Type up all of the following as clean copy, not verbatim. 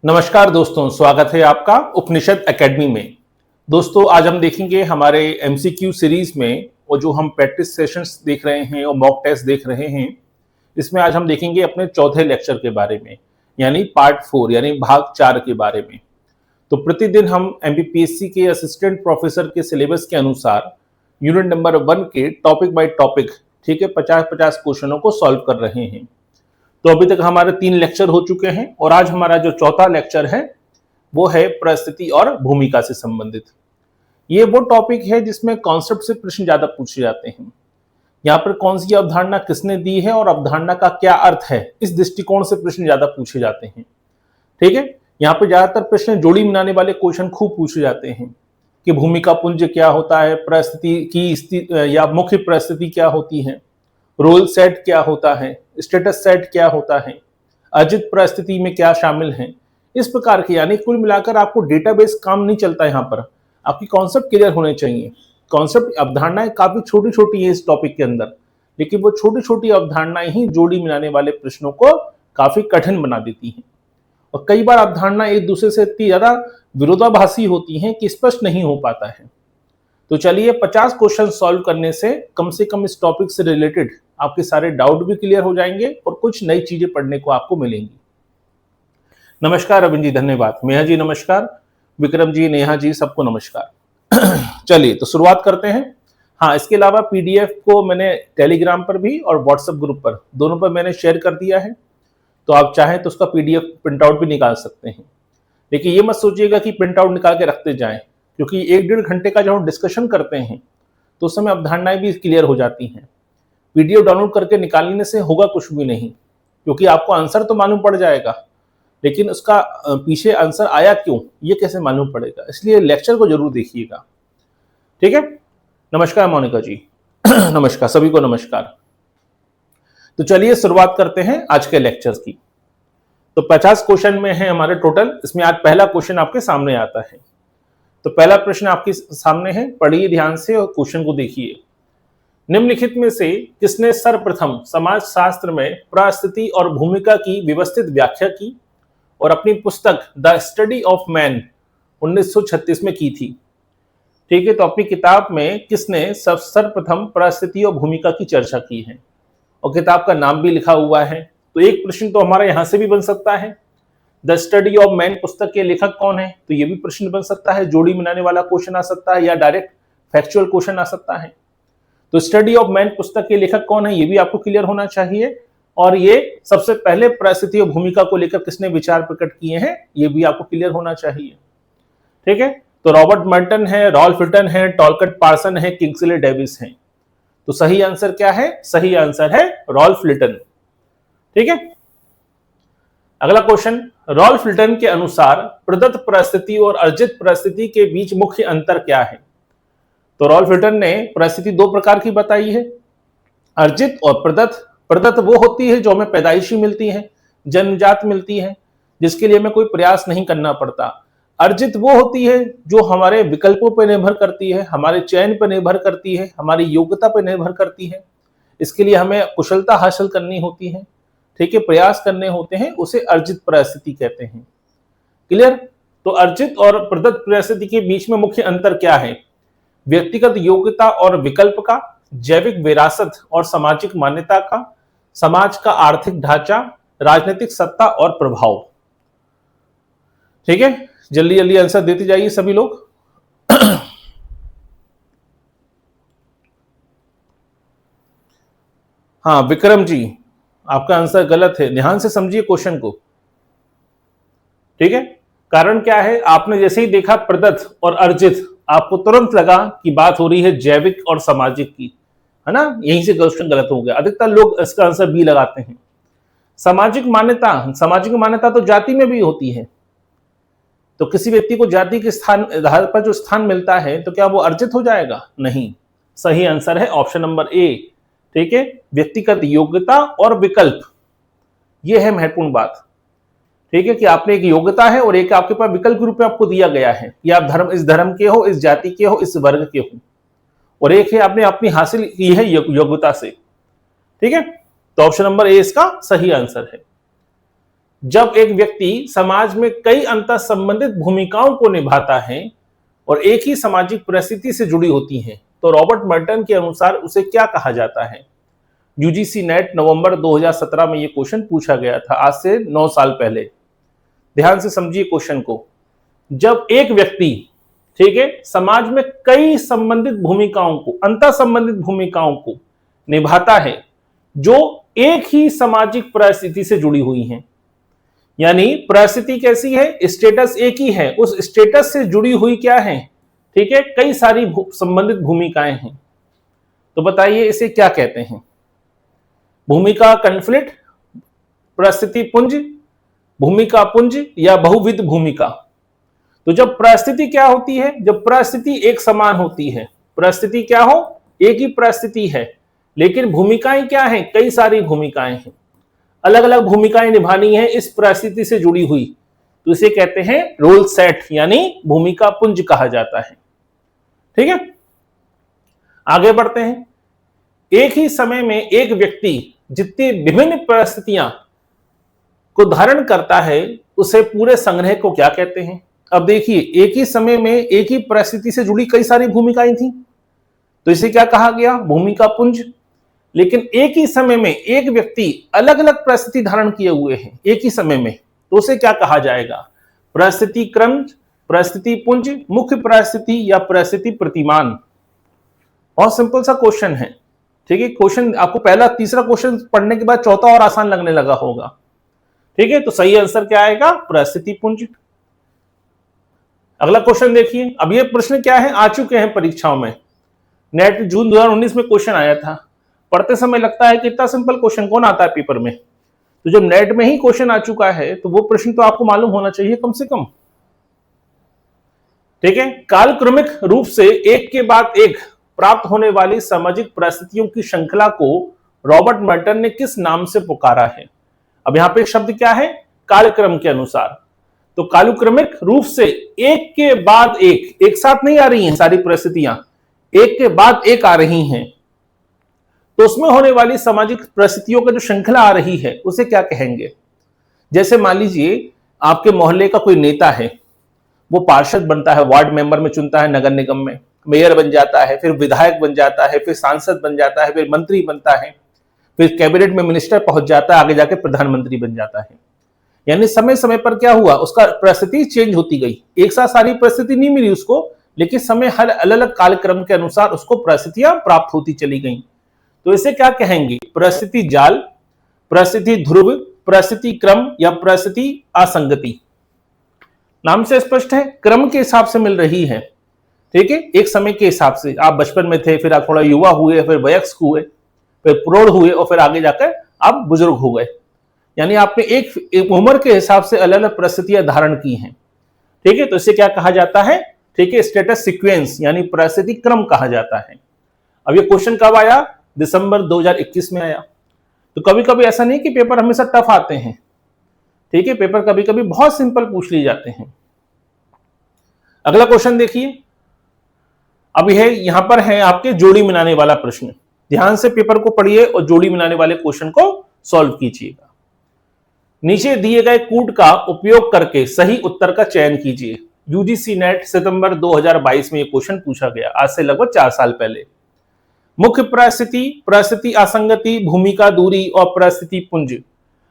नमस्कार दोस्तों, स्वागत है आपका उपनिषद एकेडमी में। दोस्तों, आज हम देखेंगे हमारे एमसीक्यू सीरीज में और जो हम प्रैक्टिस सेशंस देख रहे हैं और मॉक टेस्ट देख रहे हैं, इसमें आज हम देखेंगे अपने चौथे लेक्चर के बारे में, यानी पार्ट 4 यानी भाग 4 के बारे में। तो प्रतिदिन हम एमपीपीएससी के असिस्टेंट प्रोफेसर के सिलेबस के अनुसार यूनिट नंबर 1 के टॉपिक बाय टॉपिक, ठीक है, 50-50 क्वेश्चनों को सॉल्व कर रहे हैं। तो अभी तक हमारे 3 लेक्चर हो चुके हैं और आज हमारा जो चौथा लेक्चर है वो है परिस्थिति और भूमिका से संबंधित। ये वो टॉपिक है जिसमें कॉन्सेप्ट से प्रश्न ज्यादा पूछे जाते हैं। यहाँ पर कौन सी अवधारणा किसने दी है और अवधारणा का क्या अर्थ है, इस दृष्टिकोण से प्रश्न ज्यादा पूछे जाते हैं। ठीक है, यहाँ पर ज्यादातर प्रश्न जोड़ी मिलाने वाले क्वेश्चन खूब पूछे जाते हैं कि भूमिका पुंज क्या होता है, परिस्थिति की या मुख्य परिस्थिति क्या होती है, रोल सेट क्या होता है, स्टेटस सेट क्या होता है, अर्जित परिस्थिति में क्या शामिल है, इस प्रकार के। यानी कुल मिलाकर आपको डेटाबेस काम नहीं चलता। यहाँ पर आपकी कॉन्सेप्ट क्लियर होने चाहिए। कॉन्सेप्ट अवधारणाएं काफी छोटी छोटी है इस टॉपिक के अंदर, लेकिन वो छोटी छोटी अवधारणाएं ही जोड़ी मिलाने वाले प्रश्नों को काफी कठिन बना देती हैं। और कई बार अवधारणाएं एक दूसरे से इतनी ज्यादा विरोधाभासी होती हैं कि स्पष्ट नहीं हो पाता है। तो चलिए 50 क्वेश्चन सॉल्व करने से कम इस टॉपिक से रिलेटेड आपके सारे डाउट भी क्लियर हो जाएंगे और कुछ नई चीजें पढ़ने को आपको मिलेंगी। नमस्कार अरविंद जी, धन्यवाद। मेहा जी नमस्कार, विक्रम जी, नेहा जी, सबको नमस्कार। चलिए तो शुरुआत करते हैं। हाँ, इसके अलावा पीडीएफ को मैंने टेलीग्राम पर भी और व्हाट्सएप ग्रुप पर, दोनों पर मैंने शेयर कर दिया है। तो आप चाहें तो उसका पीडीएफ प्रिंट आउट भी निकाल सकते हैं। लेकिन ये मत सोचिएगा कि प्रिंट आउट निकाल के रखते जाएं, क्योंकि 1-1.5 घंटे का जब हम डिस्कशन करते हैं तो उस समय अवधारणाएं भी क्लियर हो जाती हैं। वीडियो डाउनलोड करके निकालने से होगा कुछ भी नहीं, क्योंकि आपको आंसर तो मालूम पड़ जाएगा, लेकिन उसका पीछे आंसर आया क्यों ये कैसे मालूम पड़ेगा। इसलिए लेक्चर को जरूर देखिएगा। ठीक है, नमस्कार मोनिका जी। नमस्कार सभी को, नमस्कार। तो चलिए शुरुआत करते हैं आज के लेक्चर की। तो 50 क्वेश्चन में है हमारे टोटल। इसमें आज पहला क्वेश्चन आपके सामने आता है। तो पहला प्रश्न आपके सामने है, पढ़िए ध्यान से और क्वेश्चन को देखिए। निम्नलिखित में से किसने सर्वप्रथम समाजशास्त्र में परिस्थिति और भूमिका की व्यवस्थित व्याख्या की और अपनी पुस्तक द स्टडी ऑफ मैन 1936 में की थी? ठीक है, तो अपनी किताब में किसने सर्वप्रथम परिस्थिति और भूमिका की चर्चा की है और किताब का नाम भी लिखा हुआ है। तो एक प्रश्न तो हमारा यहां से भी बन सकता है, द स्टडी ऑफ मैन पुस्तक के लेखक कौन है, तो ये भी प्रश्न बन सकता है। जोड़ी मिलाने वाला क्वेश्चन आ सकता है या डायरेक्ट फैक्चुअल क्वेश्चन आ सकता है। तो स्टडी ऑफ मैन पुस्तक के लेखक कौन है ये भी आपको क्लियर होना चाहिए। और ये सबसे पहले परिस्थिति और भूमिका को लेकर किसने विचार प्रकट किए हैं ये भी आपको क्लियर होना चाहिए। ठीक है, तो रॉबर्ट मर्टन है, रॉल्फ लिटन है, टॉलकट पार्सन है, किंग्सले डेविस है। तो सही आंसर क्या है? सही आंसर है रॉल्फ लिटन। ठीक है, अगला क्वेश्चन, रॉल्फ लिटन के अनुसार प्रदत्त परिस्थिति और अर्जित परिस्थिति के बीच मुख्य अंतर क्या है? तो रॉल्फ लिटन ने परिस्थिति 2 प्रकार की बताई है, अर्जित और प्रदत्त। प्रदत्त वो होती है जो हमें पैदाइशी मिलती है, जन्मजात मिलती है, जिसके लिए हमें कोई प्रयास नहीं करना पड़ता। अर्जित वो होती है जो हमारे विकल्पों पर निर्भर करती है, हमारे चयन पर निर्भर करती है, हमारी योग्यता पर निर्भर करती है। इसके लिए हमें कुशलता हासिल करनी होती है, ठीक है, प्रयास करने होते हैं, उसे अर्जित परिस्थिति कहते हैं। क्लियर? तो अर्जित और प्रदत्त परिस्थिति के बीच में मुख्य अंतर क्या है? व्यक्तिगत योग्यता और विकल्प का, जैविक विरासत और सामाजिक मान्यता का, समाज का आर्थिक ढांचा, राजनीतिक सत्ता और प्रभाव। ठीक है, जल्दी जल्दी आंसर देते जाइए सभी लोग। हाँ विक्रम जी, आपका आंसर गलत है, ध्यान से समझिए क्वेश्चन को। ठीक है, कारण क्या है? आपने जैसे ही देखा प्रदत्त और अर्जित, आपको तुरंत लगा कि बात हो रही है जैविक और सामाजिक की, है ना? यहीं से क्वेश्चन गलत हो गया। अधिकतर लोग इसका आंसर बी लगाते हैं। सामाजिक मान्यता तो जाति में भी होती है। तो किसी व्यक्ति को जाति के स्थान आधार पर जो स्थान मिलता है तो क्या वो अर्जित हो जाएगा? नहीं। सही आंसर है ऑप्शन नंबर ए। ठीक है, व्यक्तिगत योग्यता और विकल्प, ये है महत्वपूर्ण बात। ठीक है, कि आपने एक योग्यता है और एक आपके पास विकल्प रूप में आपको दिया गया है कि आप इस धर्म के हो, इस जाति के हो, इस वर्ग के हो, और एक है आपने अपनी हासिल की है योग्यता से। ठीक है, तो ऑप्शन नंबर ए इसका सही आंसर है। जब एक व्यक्ति समाज में कई अंतर संबंधित भूमिकाओं को निभाता है और एक ही सामाजिक परिस्थिति से जुड़ी होती हैं, तो रॉबर्ट मर्टन के अनुसार उसे क्या कहा जाता है? यूजीसी नेट नवंबर 2017 में ये क्वेश्चन पूछा गया था, आज से 9 साल पहले। ध्यान से समझिए क्वेश्चन को। जब एक व्यक्ति, ठीक है, समाज में कई संबंधित भूमिकाओं को, अंतर संबंधित भूमिकाओं को निभाता है जो एक ही सामाजिक परिस्थिति से जुड़ी हुई हैं, यानी परिस्थिति कैसी है? स्टेटस एक ही है, उस स्टेटस से जुड़ी हुई क्या है? ठीक है, कई सारी संबंधित भूमिकाएं हैं। तो बताइए इसे क्या कहते हैं? भूमिका कन्फ्लिक्ट, परिस्थिति पुंज, भूमिका पुंज या बहुविध भूमिका? तो जब परिस्थिति क्या होती है? जब परिस्थिति एक समान होती है, परिस्थिति क्या हो? एक ही परिस्थिति है, लेकिन भूमिकाएं क्या हैं? कई सारी भूमिकाएं हैं, अलग अलग भूमिकाएं निभानी है इस परिस्थिति से जुड़ी हुई, तो इसे कहते हैं रोल सेट, यानी भूमिका पुंज कहा जाता है। ठीक है, आगे बढ़ते हैं। एक ही समय में एक व्यक्ति जितनी विभिन्न परिस्थितियां को धारण करता है, उसे पूरे संग्रह को क्या कहते हैं? अब देखिए, एक ही समय में एक ही परिस्थिति से जुड़ी कई सारी भूमिकाएं थी, तो इसे क्या कहा गया? भूमिका पुंज। लेकिन एक ही समय में एक व्यक्ति अलग अलग परिस्थिति धारण किए हुए हैं एक ही समय में, तो उसे क्या कहा जाएगा? परिस्थिति क्रम, परिस्थिति पुंज, मुख्य परिस्थिति या परिस्थिति प्रतिमान? बहुत सिंपल सा क्वेश्चन है। ठीक है, क्वेश्चन आपको पहला तीसरा क्वेश्चन पढ़ने के बाद चौथा और आसान लगने लगा होगा। ठीक है, तो सही आंसर क्या आएगा? परिस्थिति पुंज। अगला क्वेश्चन देखिए। अब ये प्रश्न क्या है, आ चुके हैं परीक्षाओं में, नेट जून 2019 में क्वेश्चन आया था। पढ़ते समय लगता है कि इतना सिंपल क्वेश्चन कौन आता है पेपर में, तो जब नेट में ही क्वेश्चन आ चुका है तो वो प्रश्न तो आपको मालूम होना चाहिए कम से कम। ठीक है, कालक्रमिक रूप से एक के बाद एक प्राप्त होने वाली सामाजिक परिस्थितियों की श्रृंखला को रॉबर्ट मर्टन ने किस नाम से पुकारा है? अब यहां पे शब्द क्या है? कालक्रम के अनुसार। तो कालक्रमिक रूप से एक के बाद एक साथ नहीं आ रही हैं सारी परिस्थितियां, एक के बाद एक आ रही हैं, तो उसमें होने वाली सामाजिक परिस्थितियों का जो श्रृंखला आ रही है उसे क्या कहेंगे? जैसे मान लीजिए आपके मोहल्ले का कोई नेता है, वो पार्षद बनता है, वार्ड मेंबर में चुनता है, नगर निगम में मेयर बन जाता है, फिर विधायक बन जाता है, फिर सांसद बन जाता है, फिर मंत्री बनता है, फिर कैबिनेट में मिनिस्टर पहुंच जाता है, आगे जाके प्रधानमंत्री बन जाता है। यानी समय समय पर क्या हुआ, उसका परिस्थिति चेंज होती गई। एक साथ सारी परिस्थिति नहीं मिली उसको, लेकिन समय हर अलग अलग कालक्रम के अनुसार उसको परिस्थितियां प्राप्त होती चली गई। तो इसे क्या कहेंगे? परिस्थिति जाल, परिस्थिति ध्रुव, परिस्थिति क्रम या परिस्थिति असंगति? नाम से स्पष्ट है, क्रम के हिसाब से मिल रही है। ठीक है, एक समय के हिसाब से, आप बचपन में थे, फिर आप थोड़ा युवा हुए, फिर वयस्क हुए, फिर प्रौढ़ हुए और फिर आगे जाकर आप बुजुर्ग हो गए। यानी आपने एक उम्र के हिसाब से अलग अलग परिस्थितियां धारण की हैं। ठीक है, तो इसे क्या कहा जाता है? ठीक है, स्टेटस सीक्वेंस यानी परिस्थिति क्रम कहा जाता है। अब ये क्वेश्चन कब आया? दिसंबर 2021 में आया। तो कभी कभी ऐसा नहीं कि पेपर हमेशा टफ आते हैं। ठीक है, पेपर कभी कभी बहुत सिंपल पूछ लिए जाते हैं। अगला क्वेश्चन देखिए। अब यह यहां पर है आपके जोड़ी मिलाने वाला प्रश्न। ध्यान से पेपर को पढ़िए और जोड़ी मिलाने वाले क्वेश्चन को सॉल्व कीजिएगा। नीचे दिए गए कूट का उपयोग करके सही उत्तर का चयन कीजिए। यूजीसी नेट सितंबर 2022 में यह क्वेश्चन पूछा गया, आज से लगभग 4 साल पहले। मुख्य परिस्थिति, परिस्थिति असंगति, भूमिका दूरी और परिस्थिति पुंज।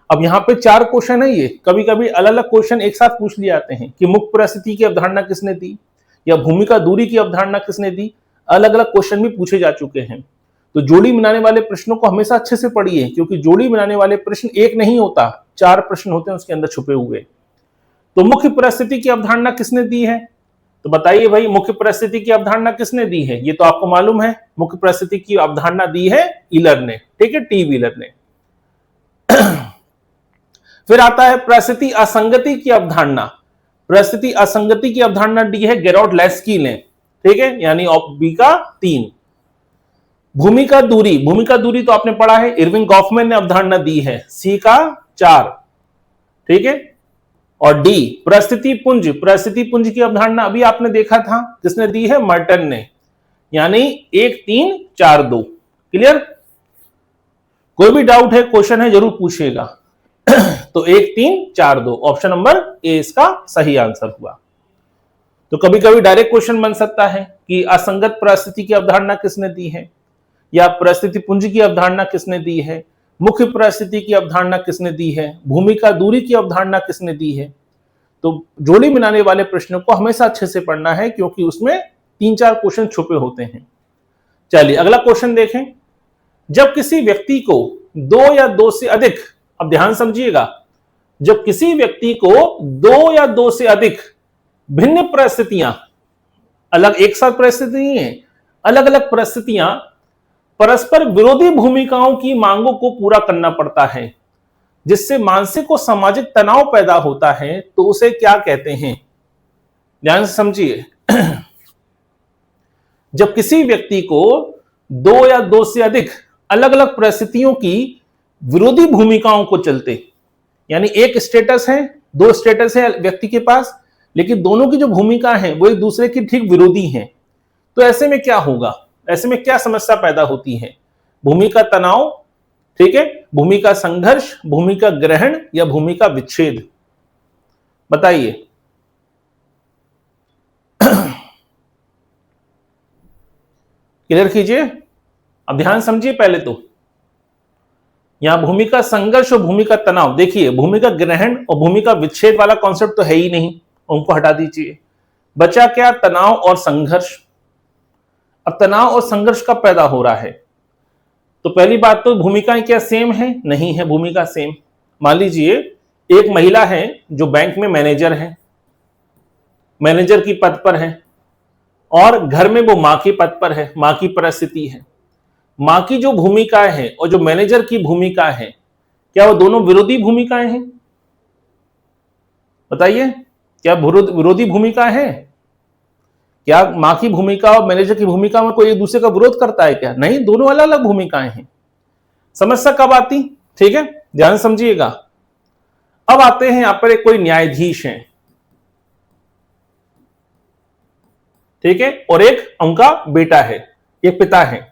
अब यहाँ पे 4 क्वेश्चन है। ये कभी कभी अलग अलग क्वेश्चन एक साथ पूछ लिए जाते हैं कि मुख्य परिस्थिति की अवधारणा किसने दी या भूमिका दूरी की अवधारणा किसने दी। अलग अलग क्वेश्चन भी पूछे जा चुके हैं। तो जोड़ी मिलाने वाले प्रश्नों को हमेशा अच्छे से पढ़िए, क्योंकि जोड़ी मिलाने वाले प्रश्न एक नहीं होता, 4 प्रश्न होते हैं उसके अंदर छुपे हुए। तो मुख्य परिस्थिति की अवधारणा किसने दी है? तो बताइए भाई, मुख्य परिस्थिति की अवधारणा किसने दी है? ये तो आपको मालूम है, मुख्य परिस्थिति की अवधारणा दी है व्हीलर ने। ठीक है, टी व्हीलर ने। फिर आता है परिस्थिति असंगति की अवधारणा। परिस्थिति असंगति की अवधारणा दी है गेरोडलेस्की ने। ठीक है, यानी बी का 3। भूमिका दूरी, भूमिका दूरी तो आपने पढ़ा है, इरविंग गॉफमैन ने अवधारणा दी है, सी का 4। ठीक है, और डी परिस्थिति पुंज, परिस्थिति पुंज की अवधारणा अभी आपने देखा था, किसने दी है? मर्टन ने, यानी 1 3 4 2। क्लियर? कोई भी डाउट है, क्वेश्चन है, जरूर पूछिएगा। तो 1 3 4 2 ऑप्शन नंबर ए इसका सही आंसर हुआ। तो कभी कभी डायरेक्ट क्वेश्चन बन सकता है कि असंगत परिस्थिति की अवधारणा किसने दी है, या परिस्थिति पुंज की अवधारणा किसने दी है, मुख्य परिस्थिति की अवधारणा किसने दी है, भूमिका दूरी की अवधारणा किसने दी है। तो जोड़ी मिलाने वाले प्रश्नों को हमेशा अच्छे से पढ़ना है, क्योंकि उसमें 3-4 क्वेश्चन छुपे होते हैं। चलिए अगला क्वेश्चन देखें। जब किसी व्यक्ति को 2 या 2 से अधिक, अब ध्यान समझिएगा, जब किसी व्यक्ति को 2 या 2 से अधिक भिन्न परिस्थितियां, अलग एक साथ परिस्थिति नहीं है, अलग अलग परिस्थितियां परस्पर विरोधी भूमिकाओं की मांगों को पूरा करना पड़ता है, जिससे मानसिक और सामाजिक तनाव पैदा होता है, तो उसे क्या कहते हैं। ध्यान से समझिए। जब किसी व्यक्ति को 2 या 2 से अधिक अलग अलग परिस्थितियों की विरोधी भूमिकाओं को चलते, यानी एक स्टेटस है, 2 स्टेटस है व्यक्ति के पास, लेकिन दोनों की जो भूमिका है वो एक दूसरे की ठीक विरोधी हैं, तो ऐसे में क्या होगा, ऐसे में क्या समस्या पैदा होती है। भूमिका तनाव, ठीक है, भूमिका संघर्ष, भूमिका ग्रहण या भूमिका विच्छेद, बताइए। क्लियर कीजिए। अब ध्यान समझिए पहले तो, यहां भूमिका संघर्ष और भूमिका तनाव, देखिए भूमिका ग्रहण और भूमिका विच्छेद वाला कॉन्सेप्ट तो है ही नहीं, उनको हटा दीजिए। बचा क्या, तनाव और संघर्ष। अब तनाव और संघर्ष कब पैदा हो रहा है, तो पहली बात तो भूमिकाएं क्या सेम है, नहीं है भूमिका सेम। मान लीजिए एक महिला है जो बैंक में मैनेजर है, मैनेजर की पद पर है, और घर में वो मां के पद पर है, मां की परिस्थिति है। मां की जो भूमिका है और जो मैनेजर की भूमिका है, क्या वो दोनों विरोधी भूमिकाएं हैं, बताइए। क्या विरोधी भूमिका है? क्या मां की भूमिका और मैनेजर की भूमिका में कोई एक दूसरे का विरोध करता है क्या? नहीं, दोनों अलग अलग भूमिकाएं हैं। समस्या कब आती, ठीक है, ध्यान समझिएगा। अब आते हैं यहां पर एक कोई न्यायाधीश है, ठीक है, और एक उनका बेटा है, एक पिता है।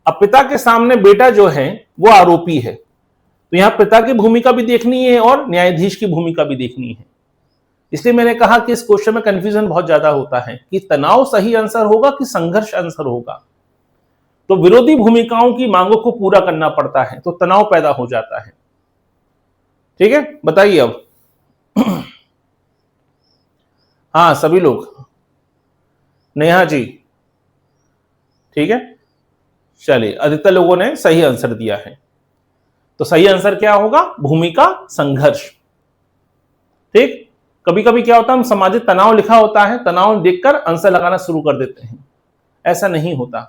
अब पिता के सामने बेटा जो है वो आरोपी है, तो यहां पिता की भूमिका भी देखनी है और न्यायाधीश की भूमिका भी देखनी है। इसलिए मैंने कहा कि इस क्वेश्चन में कंफ्यूजन बहुत ज्यादा होता है कि तनाव सही आंसर होगा कि संघर्ष आंसर होगा। तो विरोधी भूमिकाओं की मांगों को पूरा करना पड़ता है, तो तनाव पैदा हो जाता है, ठीक है, बताइए अब। हाँ सभी लोग, नेहा जी, ठीक है, चलिए अधिकतर लोगों ने सही आंसर दिया है। तो सही आंसर क्या होगा, भूमिका संघर्ष, ठीक। कभी कभी क्या होता है, हम सामाजिक तनाव लिखा होता है, तनाव देखकर आंसर लगाना शुरू कर देते हैं, ऐसा नहीं होता।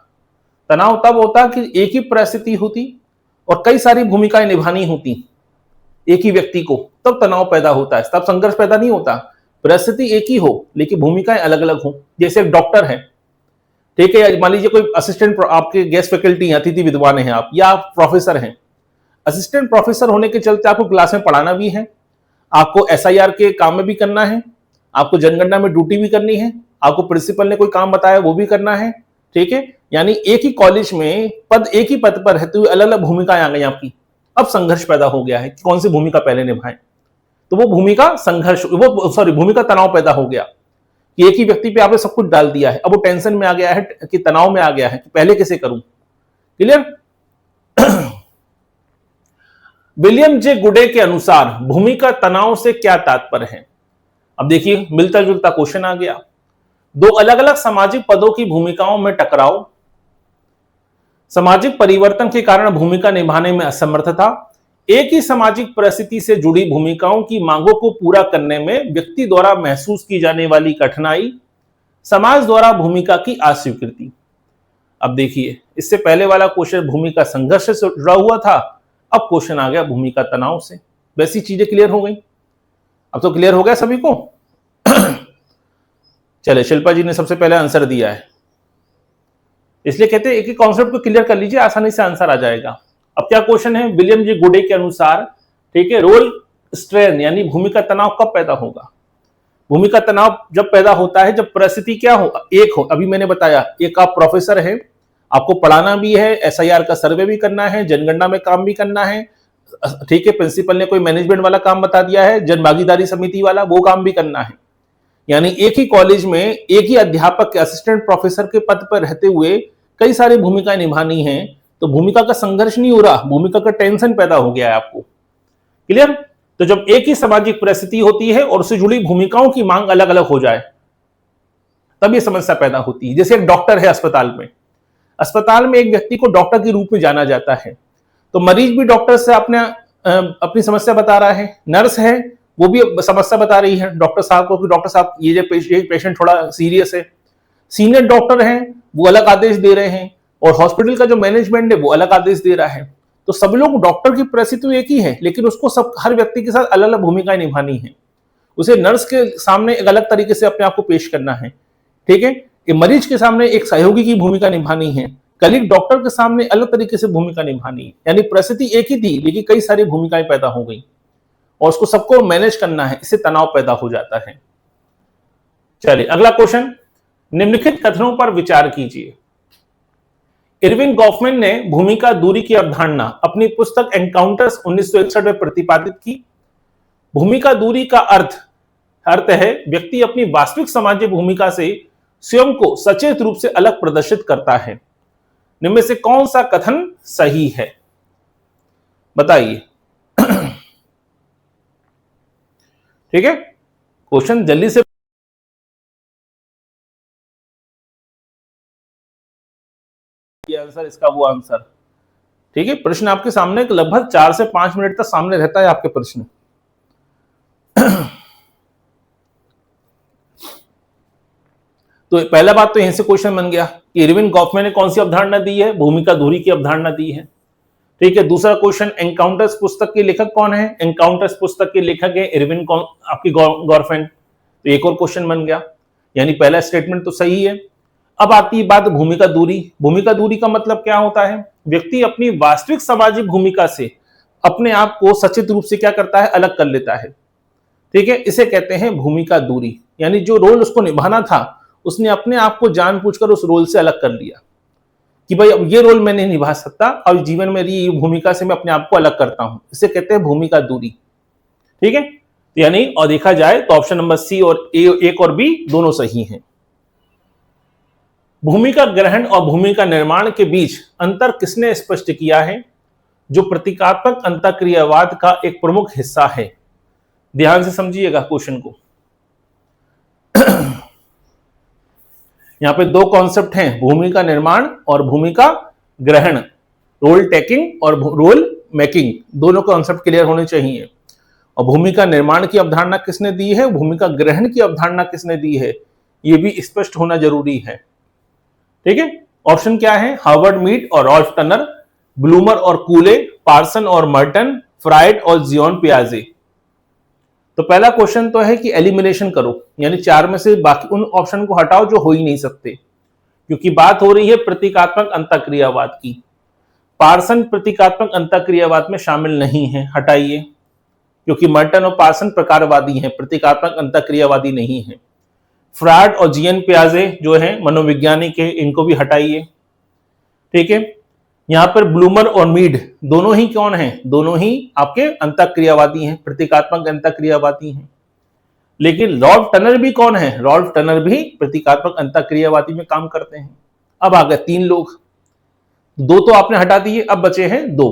तनाव तब होता कि एक ही परिस्थिति होती और कई सारी भूमिकाएं निभानी होती एक ही व्यक्ति को, तब तनाव पैदा होता है, तब संघर्ष पैदा नहीं होता। परिस्थिति एक ही हो लेकिन भूमिकाएं अलग अलग हो। जैसे एक डॉक्टर है, ठीक है, मान लीजिए कोई असिस्टेंट, आपके गेस्ट फैकल्टी अतिथि विद्वान हैं आप, या आप प्रोफेसर हैं। असिस्टेंट प्रोफेसर होने के चलते आपको क्लास में पढ़ाना भी है, आपको एसआईआर के काम में भी करना है, आपको जनगणना में ड्यूटी भी करनी है, आपको प्रिंसिपल ने कोई काम बताया वो भी करना है, ठीक है। यानी एक ही कॉलेज में पद, एक ही पद पर रहते हुए अलग अलग भूमिकाएं आ गई आपकी। अब संघर्ष पैदा हो गया है कि कौन सी भूमिका पहले निभाएं, तो वो भूमिका संघर्ष, भूमिका तनाव पैदा हो गया कि एक ही व्यक्ति पे आपने सब कुछ डाल दिया है। अब वो टेंशन में आ गया है, कि तनाव में आ गया है कि पहले कैसे करूं। क्लियर। विलियम जे गुडे के अनुसार भूमिका तनाव से क्या तात्पर्य है। अब देखिए मिलता जुलता क्वेश्चन आ गया। दो अलग अलग सामाजिक पदों की भूमिकाओं में टकराव, सामाजिक परिवर्तन के कारण भूमिका निभाने में असमर्थता, एक ही सामाजिक परिस्थिति से जुड़ी भूमिकाओं की मांगों को पूरा करने में व्यक्ति द्वारा महसूस की जाने वाली कठिनाई, समाज द्वारा भूमिका की अस्वीकृति। अब देखिए इससे पहले वाला क्वेश्चन भूमिका संघर्ष से जुड़ा हुआ था, अब क्वेश्चन आ गया भूमिका तनाव से। वैसी चीजें क्लियर हो गई। अब तो क्लियर हो गया सभी को। चले, शिल्पा जी ने सबसे पहले आंसर दिया है, इसलिए कहते हैं एक ही कॉन्सेप्ट को क्लियर कर लीजिए, आसानी से आंसर आ जाएगा। अब क्या क्वेश्चन है, विलियम जी गुडे के अनुसार, ठीक है, रोल स्ट्रेन यानी भूमिका तनाव कब पैदा होगा। भूमिका तनाव जब पैदा होता है जब परिस्थिति क्या हो, एक हो। अभी मैंने बताया, एक आप प्रोफेसर है, आपको पढ़ाना भी है, एसआईआर का सर्वे भी करना है, जनगणना में काम भी करना है, ठीक है, प्रिंसिपल ने कोई मैनेजमेंट वाला काम बता दिया है, जन भागीदारी समिति वाला, वो काम भी करना है। यानी एक ही कॉलेज में एक ही अध्यापक के असिस्टेंट प्रोफेसर के पद पर रहते हुए कई सारी भूमिकाएं निभानी है, तो भूमिका का संघर्ष नहीं हो रहा, भूमिका का टेंशन पैदा हो गया है आपको। क्लियर? तो जब एक ही सामाजिक परिस्थिति होती है और उससे जुड़ी भूमिकाओं की मांग अलग अलग हो जाए, तब यह समस्या पैदा होती है। जैसे एक डॉक्टर है अस्पताल में एक व्यक्ति को डॉक्टर के रूप में जाना जाता है, तो मरीज भी डॉक्टर से अपनी समस्या बता रहा है, नर्स है वो भी समस्या बता रही है डॉक्टर साहब को कि डॉक्टर साहब ये पेशेंट थोड़ा सीरियस है। सीनियर डॉक्टर हैं वो अलग आदेश दे रहे हैं और हॉस्पिटल का जो मैनेजमेंट है वो अलग आदेश दे रहा है। तो सब लोग डॉक्टर की परिस्थिति तो एक ही है, लेकिन उसको हर व्यक्ति के साथ अलग अलग भूमिकाएं निभानी है। उसे नर्स के सामने एक अलग तरीके से अपने आप को पेश करना है, ठीक है। मरीज के सामने एक सहयोगी की भूमिका निभानी है, कलीग डॉक्टर के सामने अलग तरीके से भूमिका निभानी है। यानी परिस्थिति एक ही थी लेकिन कई सारी भूमिकाएं पैदा हो गई और उसको सबको मैनेज करना है, इससे तनाव पैदा हो जाता है। चलिए अगला क्वेश्चन, निम्नलिखित कथनों पर विचार कीजिए। इरविन गॉफमैन ने भूमिका दूरी की अवधारणा अपनी पुस्तक एनकाउंटर्स 1961 में प्रतिपादित की। भूमिका दूरी का अर्थ है व्यक्ति अपनी वास्तविक सामाजिक भूमिका से स्वयं को सचेत रूप से अलग प्रदर्शित करता है। निम्न में से कौन सा कथन सही है, बताइए। ठीक है, क्वेश्चन जल्दी से ये आंसर, इसका वो आंसर, ठीक है। प्रश्न आपके सामने लगभग 4 से 5 मिनट तक सामने रहता है आपके प्रश्न। तो पहला बात तो यहीं से क्वेश्चन बन गया कि इरविन गॉफमैन ने कौन सी अवधारणा दी है, भूमिका दूरी की अवधारणा दी है, ठीक है। दूसरा क्वेश्चन, एनकाउंटर्स पुस्तक के लेखक कौन है? एनकाउंटर्स पुस्तक के लेखक है इरविन आपकी गॉफमैन। तो एक और क्वेश्चन बन गया, यानी पहला स्टेटमेंट तो सही है। अब आती है बात भूमिका दूरी। भूमिका दूरी का मतलब क्या होता है? व्यक्ति अपनी वास्तविक सामाजिक भूमिका से अपने आप को सचेत रूप से क्या करता है, अलग कर लेता है, ठीक है। इसे कहते हैं भूमिका दूरी। यानी जो रोल उसको निभाना था उसने अपने आप को जानबूझकर उस रोल से अलग कर लिया कि भाई अब ये रोल मैं नहीं निभा सकता, अब जीवन में ये भूमिका से मैं अपने आप को अलग करता हूं। इसे कहते हैं भूमिका दूरी, ठीक है। यानी और देखा जाए तो ऑप्शन नंबर सी और एक और बी दोनों सही हैं। भूमिका ग्रहण और भूमिका निर्माण के बीच अंतर किसने स्पष्ट किया है? जो प्रतीकात्मक अंतःक्रियावाद का एक प्रमुख हिस्सा है। ध्यान से समझिएगा क्वेश्चन को। यहां पे दो कॉन्सेप्ट हैं, भूमिका निर्माण और भूमिका ग्रहण। रोल टेकिंग और रोल मेकिंग, दोनों कॉन्सेप्ट क्लियर होने चाहिए। और भूमिका निर्माण की अवधारणा किसने दी है, भूमिका ग्रहण की अवधारणा किसने दी है, यह भी स्पष्ट होना जरूरी है, ठीक है। ऑप्शन क्या है? हार्वर्ड मीड और रॉल्फ टनर, ब्लूमर और कूले, पार्सन और मर्टन, फ्राइड और जियोन पियाजे। तो पहला क्वेश्चन तो है कि एलिमिनेशन करो, यानी 4 में से बाकी उन ऑप्शन को हटाओ जो हो ही नहीं सकते, क्योंकि बात हो रही है प्रतीकात्मक अंतःक्रियावाद की। पार्सन प्रतीकात्मक अंतःक्रियावाद में शामिल नहीं है, हटाइए, क्योंकि मर्टन और पार्सन प्रकारवादी हैं, प्रतीकात्मक अंतःक्रियावादी नहीं है। फ्रायड और जियन पियाजे जो है मनोवैज्ञानिक है, इनको भी हटाइए, ठीक है। यहां पर ब्लूमर और मीड दोनों ही कौन हैं? दोनों ही आपके अंतःक्रियावादी हैं, प्रतीकात्मक अंतःक्रियावादी हैं। लेकिन रॉल्फ टनर भी कौन है? रॉल्फ टनर भी प्रतीकात्मक अंतःक्रियावादी में काम करते हैं। अब आ गए 3 लोग, 2 तो आपने हटा दिए, अब बचे हैं 2,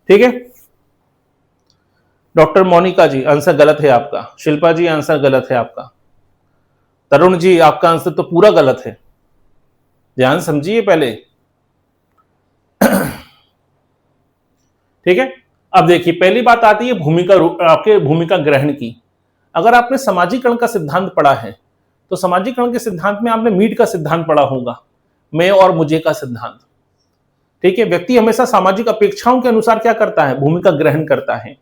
ठीक है। डॉक्टर मोनिका जी आंसर गलत है आपका, शिल्पा जी आंसर गलत है आपका, तरुण जी आपका आंसर तो पूरा गलत है। ध्यान समझिए पहले, ठीक है। अब देखिए पहली बात आती है आपके भूमिका ग्रहण की। अगर आपने सामाजिकरण का सिद्धांत पढ़ा है तो सामाजिकरण के सिद्धांत में आपने मीड का सिद्धांत पढ़ा होगा, मैं और मुझे का सिद्धांत, ठीक है। व्यक्ति हमेशा सामाजिक अपेक्षाओं के अनुसार क्या करता है? भूमिका ग्रहण करता है।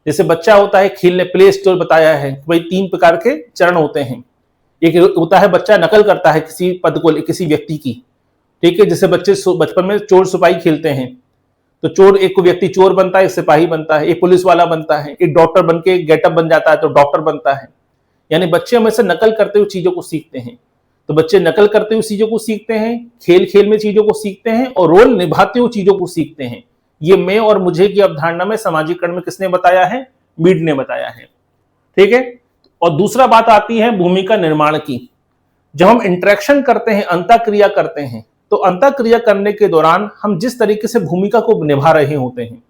जैसे बच्चा होता है, खेलने प्ले स्टोर बताया है भाई 3 प्रकार के चरण होते हैं। एक होता है बच्चा नकल करता है किसी पद को, किसी व्यक्ति की, ठीक है। जैसे बच्चे बचपन में चोर सिपाही खेलते हैं, तो चोर, एक व्यक्ति चोर बनता है, एक सिपाही बनता है, एक पुलिस वाला बनता है, एक डॉक्टर बन के गेटअप बन जाता है तो डॉक्टर बनता है। यानी बच्चे हमेशा नकल करते हुए चीजों को सीखते हैं। तो बच्चे नकल करते हुए चीजों को सीखते हैं, खेल खेल में चीजों को सीखते हैं और रोल निभाते हुए चीजों को सीखते हैं। ये मैं और मुझे की अवधारणा में सामाजिकरण में किसने बताया है? मीड ने बताया है। ठीक है। और दूसरा बात आती है भूमिका निर्माण की। जब हम इंटरेक्शन करते हैं, अंतःक्रिया करते हैं, तो अंतःक्रिया करने के दौरान हम जिस तरीके से भूमिका को निभा रहे होते हैं,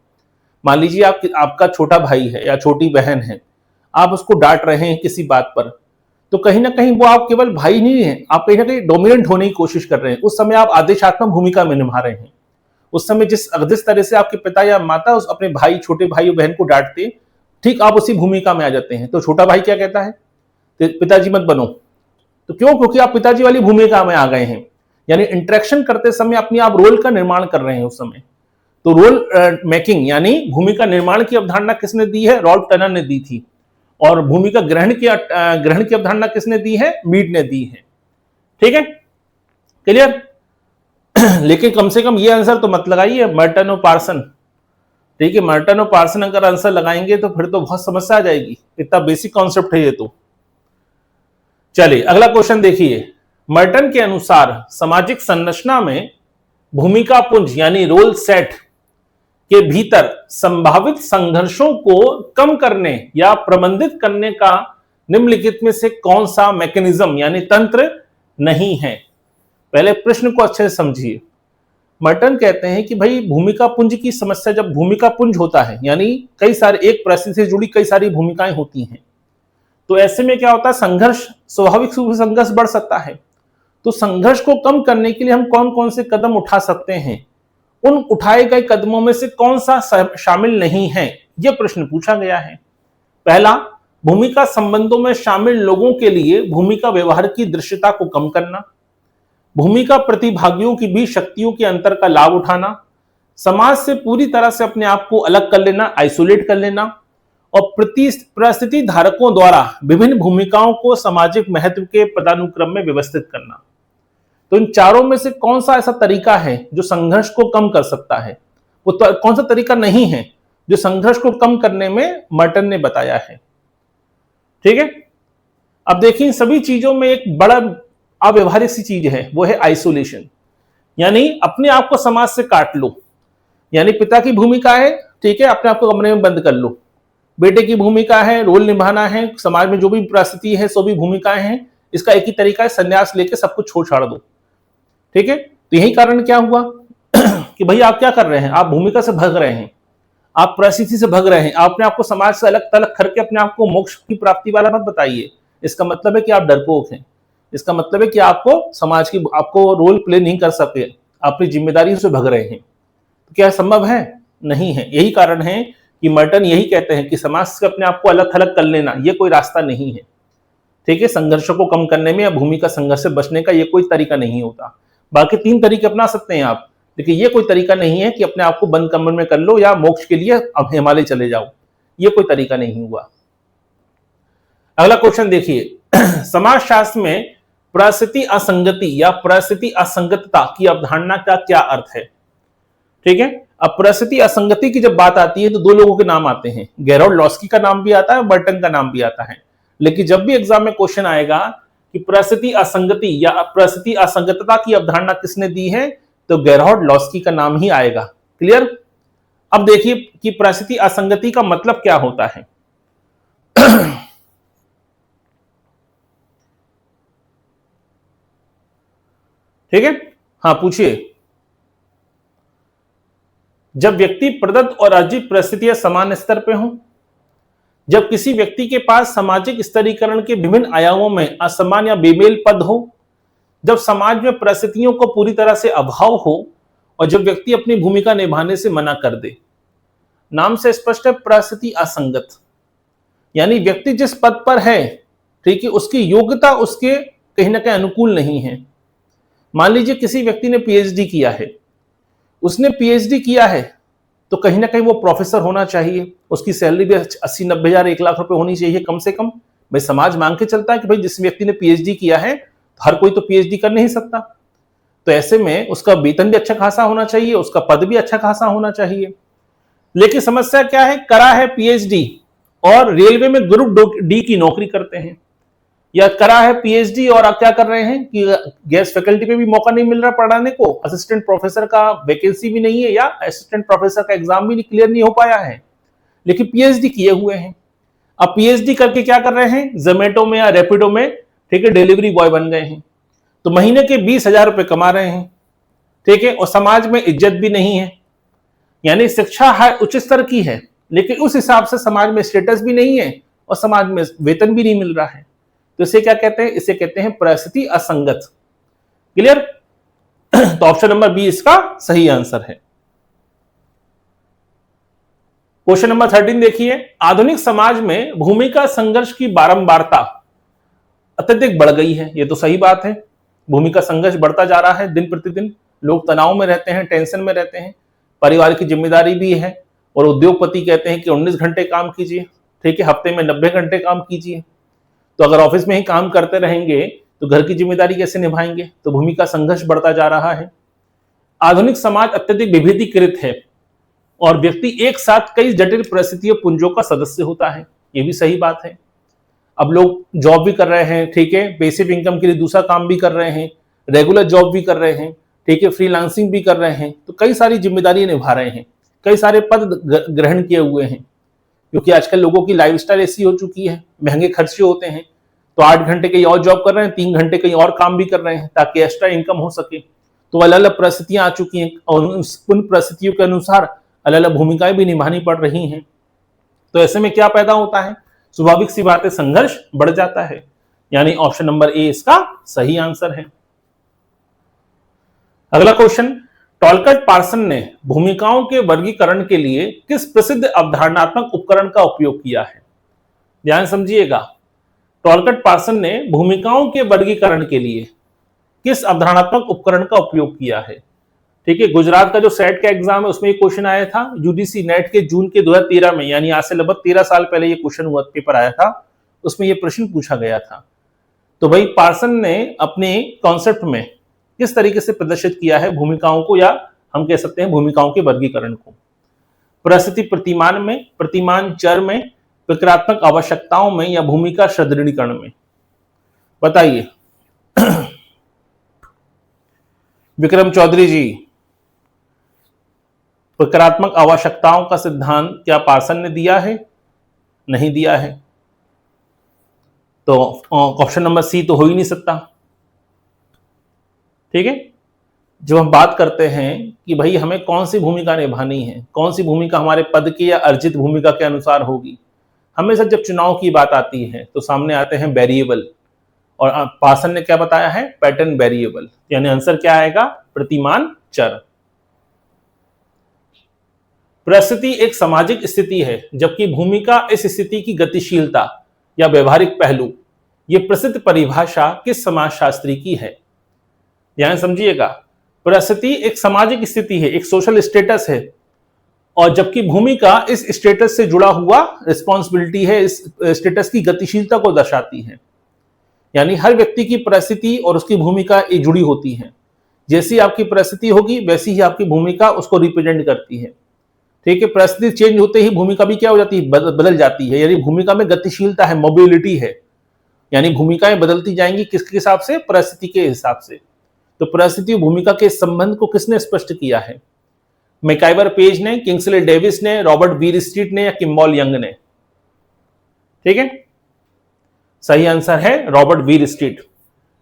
मान लीजिए आपका छोटा भाई है या छोटी बहन है, आप उसको डांट रहे हैं किसी बात पर, तो कहीं ना कहीं वो आप केवल भाई नहीं है, आप कहीं ना कहीं डोमिनेंट होने की कोशिश कर रहे हैं। उस समय आप आदेशात्मक भूमिका में निभा रहे हैं। उस समय जिस तरह से आपके पिता या माता उस अपने भाई, छोटे भाई और बहन को डांटते, ठीक आप उसी भूमिका में आ जाते हैं। तो छोटा भाई क्या कहता है? पिताजी मत बनो। तो क्यों? क्योंकि आप पिताजी वाली भूमिका में आ गए हैं। यानी इंटरेक्शन करते समय अपनी आप रोल का निर्माण कर रहे हैं उस समय। तो रोल मेकिंग यानी भूमिका निर्माण की अवधारणा किसने दी है? रॉल्फ टनर ने दी थी। और भूमिका ग्रहण की अवधारणा किसने दी है? मीड ने दी है। ठीक है, क्लियर? लेकिन कम से कम ये आंसर तो मत लगाइए मर्टन और पार्सन। ठीक है, मर्टन और पार्सन अगर आंसर लगाएंगे तो फिर तो बहुत समस्या आ जाएगी। इतना बेसिक कॉन्सेप्ट है ये तो। चलिए अगला क्वेश्चन देखिए। मर्टन के अनुसार सामाजिक संरचना में भूमिका पुंज यानी रोल सेट के भीतर संभावित संघर्षों को कम करने या प्रबंधित करने का निम्नलिखित में से कौन सा मैकेनिज्म यानी तंत्र नहीं है? पहले प्रश्न को अच्छे से समझिए। मर्टन कहते हैं कि भाई भूमिका पुंज की समस्या, जब भूमिका पुंज होता है यानी कई सारे एक परिस्थिति से जुड़ी कई सारी भूमिकाएं होती हैं, तो ऐसे में क्या होता है? संघर्ष, स्वाभाविक रूप से संघर्ष बढ़ सकता है। तो संघर्ष को कम करने के लिए हम कौन कौन से कदम उठा सकते हैं? उन उठाए गए कदमों में से कौन सा शामिल नहीं है, यह प्रश्न पूछा गया है। पहला, भूमिका संबंधों में शामिल लोगों के लिए भूमिका व्यवहार की दृश्यता को कम करना, भूमिका प्रतिभागियों की भी शक्तियों के अंतर का लाभ उठाना, समाज से पूरी तरह से अपने आप को अलग कर लेना, आइसोलेट कर लेना, और परिस्थिति धारकों द्वारा विभिन्न भूमिकाओं को सामाजिक महत्व के पदानुक्रम में व्यवस्थित करना। तो इन चारों में से कौन सा ऐसा तरीका है जो संघर्ष को कम कर सकता है? वो कौन सा तरीका नहीं है जो संघर्ष को कम करने में मर्टन ने बताया है? ठीक है, अब देखिए इन सभी चीजों में एक बड़ा अव्यवहारिक सी चीज है, वो है आइसोलेशन। यानी अपने आप को समाज से काट लो। यानी पिता की भूमिका है, ठीक है, अपने आप को कमरे में बंद कर लो। बेटे की भूमिका है, रोल निभाना है, समाज में जो भी परिस्थिति है, सो भी भूमिकाएं हैं। इसका एक ही तरीका है, संन्यास लेके सब कुछ छोड़ दो। ठीक है, तो यही कारण क्या हुआ कि भाई आप क्या कर रहे हैं? आप भूमिका से भाग रहे हैं, आप परिस्थिति से भाग रहे हैं, आप अपने आप को समाज से अलग थलग करके अपने आप को मोक्ष की प्राप्ति वाला मत बताइए। इसका मतलब है कि आप डरपोक हैं। इसका मतलब है कि आपको समाज की, आपको रोल प्ले नहीं कर सके, अपनी जिम्मेदारियों से भाग रहे हैं। तो क्या संभव है? नहीं है। यही कारण है कि मर्टन यही कहते हैं कि समाज से अपने आप को अलग थलग कर लेना ये कोई रास्ता नहीं है। ठीक है, संघर्षों को कम करने में या भूमिका संघर्ष से बचने का ये कोई तरीका नहीं होता। बाकी 3 तरीके अपना सकते हैं आप, लेकिन ये कोई तरीका नहीं है कि अपने आप को बंद कमरे में कर लो या मोक्ष के लिए अब हिमालय चले जाओ। ये कोई तरीका नहीं हुआ। अगला क्वेश्चन देखिए। समाजशास्त्र में परिस्थिति असंगति या परिस्थिति असंगतता की अवधारणा का क्या अर्थ है? ठीक है, अब परिस्थिति असंगति की जब बात आती है तो 2 लोगों के नाम आते हैं, गेरोल्ड लॉस्की का नाम भी आता है, मर्टन का नाम भी आता है। लेकिन जब भी एग्जाम में क्वेश्चन आएगा कि परिस्थिति असंगति या परिस्थिति असंगतता की अवधारणा किसने दी है, तो गेरोल्ड लॉस्की का नाम ही आएगा। क्लियर? अब देखिए कि परिस्थिति असंगति का मतलब क्या होता है। ठीक है, हाँ पूछिए। जब व्यक्ति प्रदत्त और अर्जित परिस्थितियां समान स्तर पे हों, जब किसी व्यक्ति के पास सामाजिक स्तरीकरण के विभिन्न आयामों में असमान या बेमेल पद हो, जब समाज में परिस्थितियों को पूरी तरह से अभाव हो, और जब व्यक्ति अपनी भूमिका निभाने से मना कर दे। नाम से स्पष्ट है, परिस्थिति असंगत यानी व्यक्ति जिस पद पर है, ठीक है, उसकी योग्यता उसके कहीं ना कहीं अनुकूल नहीं है। मान लीजिए किसी व्यक्ति ने पीएचडी किया है, उसने पीएचडी किया है तो कहीं ना कहीं वो प्रोफेसर होना चाहिए, उसकी सैलरी भी 80-90 हजार 1 लाख रुपए होनी चाहिए कम से कम। भाई समाज मांग के चलता है कि भाई जिस व्यक्ति ने पीएचडी किया है, हर कोई तो पीएचडी कर नहीं सकता, तो ऐसे में उसका वेतन भी अच्छा खासा होना चाहिए, उसका पद भी अच्छा खासा होना चाहिए। लेकिन समस्या क्या है? करा है पीएचडी और रेलवे में ग्रुप डी की नौकरी करते हैं। या करा है पीएचडी और आप क्या कर रहे हैं कि गेस्ट फैकल्टी पे भी मौका नहीं मिल रहा पढ़ाने को, असिस्टेंट प्रोफेसर का वैकेंसी भी नहीं है या असिस्टेंट प्रोफेसर का एग्जाम भी क्लियर नहीं हो पाया है, लेकिन पीएचडी किए हुए हैं। अब पीएचडी करके क्या कर रहे हैं, जोमेटो में या रैपिडो में, ठीक है, डिलीवरी बॉय बन गए हैं, तो महीने के 20,000 रुपए कमा रहे हैं, ठीक है, और समाज में इज्जत भी नहीं है। यानी शिक्षा उच्च स्तर की है, लेकिन उस हिसाब से समाज में स्टेटस भी नहीं है और समाज में वेतन भी नहीं मिल रहा है। तो इसे क्या कहते हैं, इसे कहते हैं परिस्थिति असंगत। क्लियर? तो ऑप्शन नंबर बी इसका सही आंसर है। क्वेश्चन नंबर 13 देखिए, आधुनिक समाज में भूमिका संघर्ष की बारंबारता अत्यधिक बढ़ गई है। ये तो सही बात है, भूमिका संघर्ष बढ़ता जा रहा है दिन प्रतिदिन, लोग तनाव में रहते हैं, टेंशन में रहते हैं, परिवार की जिम्मेदारी भी है, और उद्योगपति कहते हैं कि 19 घंटे काम कीजिए, ठीक है, हफ्ते में 90 घंटे काम कीजिए। तो अगर ऑफिस में ही काम करते रहेंगे तो घर की जिम्मेदारी कैसे निभाएंगे? तो भूमिका संघर्ष बढ़ता जा रहा है। आधुनिक समाज अत्यधिक विभेदीकृत है और व्यक्ति एक साथ कई जटिल परिस्थितियों पुंजों का सदस्य होता है। ये भी सही बात है। अब लोग जॉब भी कर रहे हैं, ठीक है, बेसिक इनकम के लिए दूसरा काम भी कर रहे हैं, रेगुलर जॉब भी कर रहे हैं, ठीक है, फ्रीलांसिंग भी कर रहे हैं, तो कई सारी जिम्मेदारी निभा रहे हैं, कई सारे पद ग्रहण किए हुए हैं, क्योंकि आजकल लोगों की लाइफस्टाइल ऐसी हो चुकी है, महंगे खर्चे होते हैं, तो 8 घंटे कहीं और जॉब कर रहे हैं, 3 घंटे कहीं और काम भी कर रहे हैं ताकि एक्स्ट्रा इनकम हो सके। तो अलग अलग परिस्थितियां आ चुकी हैं और उन परिस्थितियों के अनुसार अलग अलग भूमिकाएं भी निभानी पड़ रही हैं। तो ऐसे में क्या पैदा होता है, स्वाभाविक सी बात है, संघर्ष बढ़ जाता है। यानी ऑप्शन नंबर ए इसका सही आंसर है। अगला क्वेश्चन, टॉलकट पार्सन ने भूमिकाओं के वर्गीकरण के लिए किस प्रसिद्ध अवधारणात्मक उपकरण का उपयोग किया है? ध्यान समझिएगा, टॉलकट पार्सन ने भूमिकाओं के वर्गीकरण के लिए किस अवधारणात्मक उपकरण का उपयोग किया है? ठीक है, गुजरात का जो सेट का एग्जाम है उसमें ये क्वेश्चन आया था, यूजीसी नेट के जून के 2013 में, यानी आज से लगभग 13 साल पहले ये क्वेश्चन हुआ, पेपर आया था, उसमें ये प्रश्न पूछा गया था। तो भाई पार्सन ने अपने कॉन्सेप्ट में किस तरीके से प्रदर्शित किया है भूमिकाओं को, या हम कह सकते हैं भूमिकाओं के वर्गीकरण को? परिस्थिति प्रतिमान में, प्रतिमान चर में, विक्रात्मक आवश्यकताओं में, या भूमिका सुदृढ़ीकरण में? बताइए विक्रम चौधरी जी, विक्रात्मक आवश्यकताओं का सिद्धांत क्या पार्सन ने दिया है? नहीं दिया है, तो ऑप्शन नंबर सी तो हो ही नहीं सकता। ठीक है, जब हम बात करते हैं कि भाई हमें कौन सी भूमिका निभानी है, कौन सी भूमिका हमारे पद की या अर्जित भूमिका के अनुसार होगी, हमेशा जब चुनाव की बात आती है तो सामने आते हैं वेरिएबल, और पार्सन ने क्या बताया है? Pattern variable. यानी आंसर क्या आएगा? प्रतिमान चर। परिस्थिति एक सामाजिक स्थिति है, जबकि भूमिका इस स्थिति की गतिशीलता या व्यवहारिक पहलू। यह प्रसिद्ध परिभाषा किस समाजशास्त्री की है? ध्यान समझिएगा, परिस्थिति एक सामाजिक स्थिति है, एक सोशल स्टेटस है, और जबकि भूमिका इस स्टेटस से जुड़ा हुआ रिस्पॉन्सिबिलिटी है, इस स्टेटस की गतिशीलता को दर्शाती है। यानी हर व्यक्ति की परिस्थिति और उसकी भूमिका जुड़ी होती है। जैसी आपकी परिस्थिति होगी वैसी ही आपकी भूमिका उसको रिप्रेजेंट करती है। ठीक है, परिस्थिति चेंज होते ही भूमिका भी क्या हो जाती है? बदल जाती है। यानी भूमिका में गतिशीलता है, मोबिलिटी है, यानी भूमिकाएं बदलती जाएंगी किसके हिसाब से? परिस्थिति के हिसाब से। तो परिस्थिति और भूमिका के संबंध को किसने स्पष्ट किया है? मैकाइवर पेज ने, किंग्सले डेविस ने, रॉबर्ट वीर स्ट्रीट ने, या किम्बॉल यंग ने? ठीक है, सही आंसर है रॉबर्ट वीर स्ट्रीट।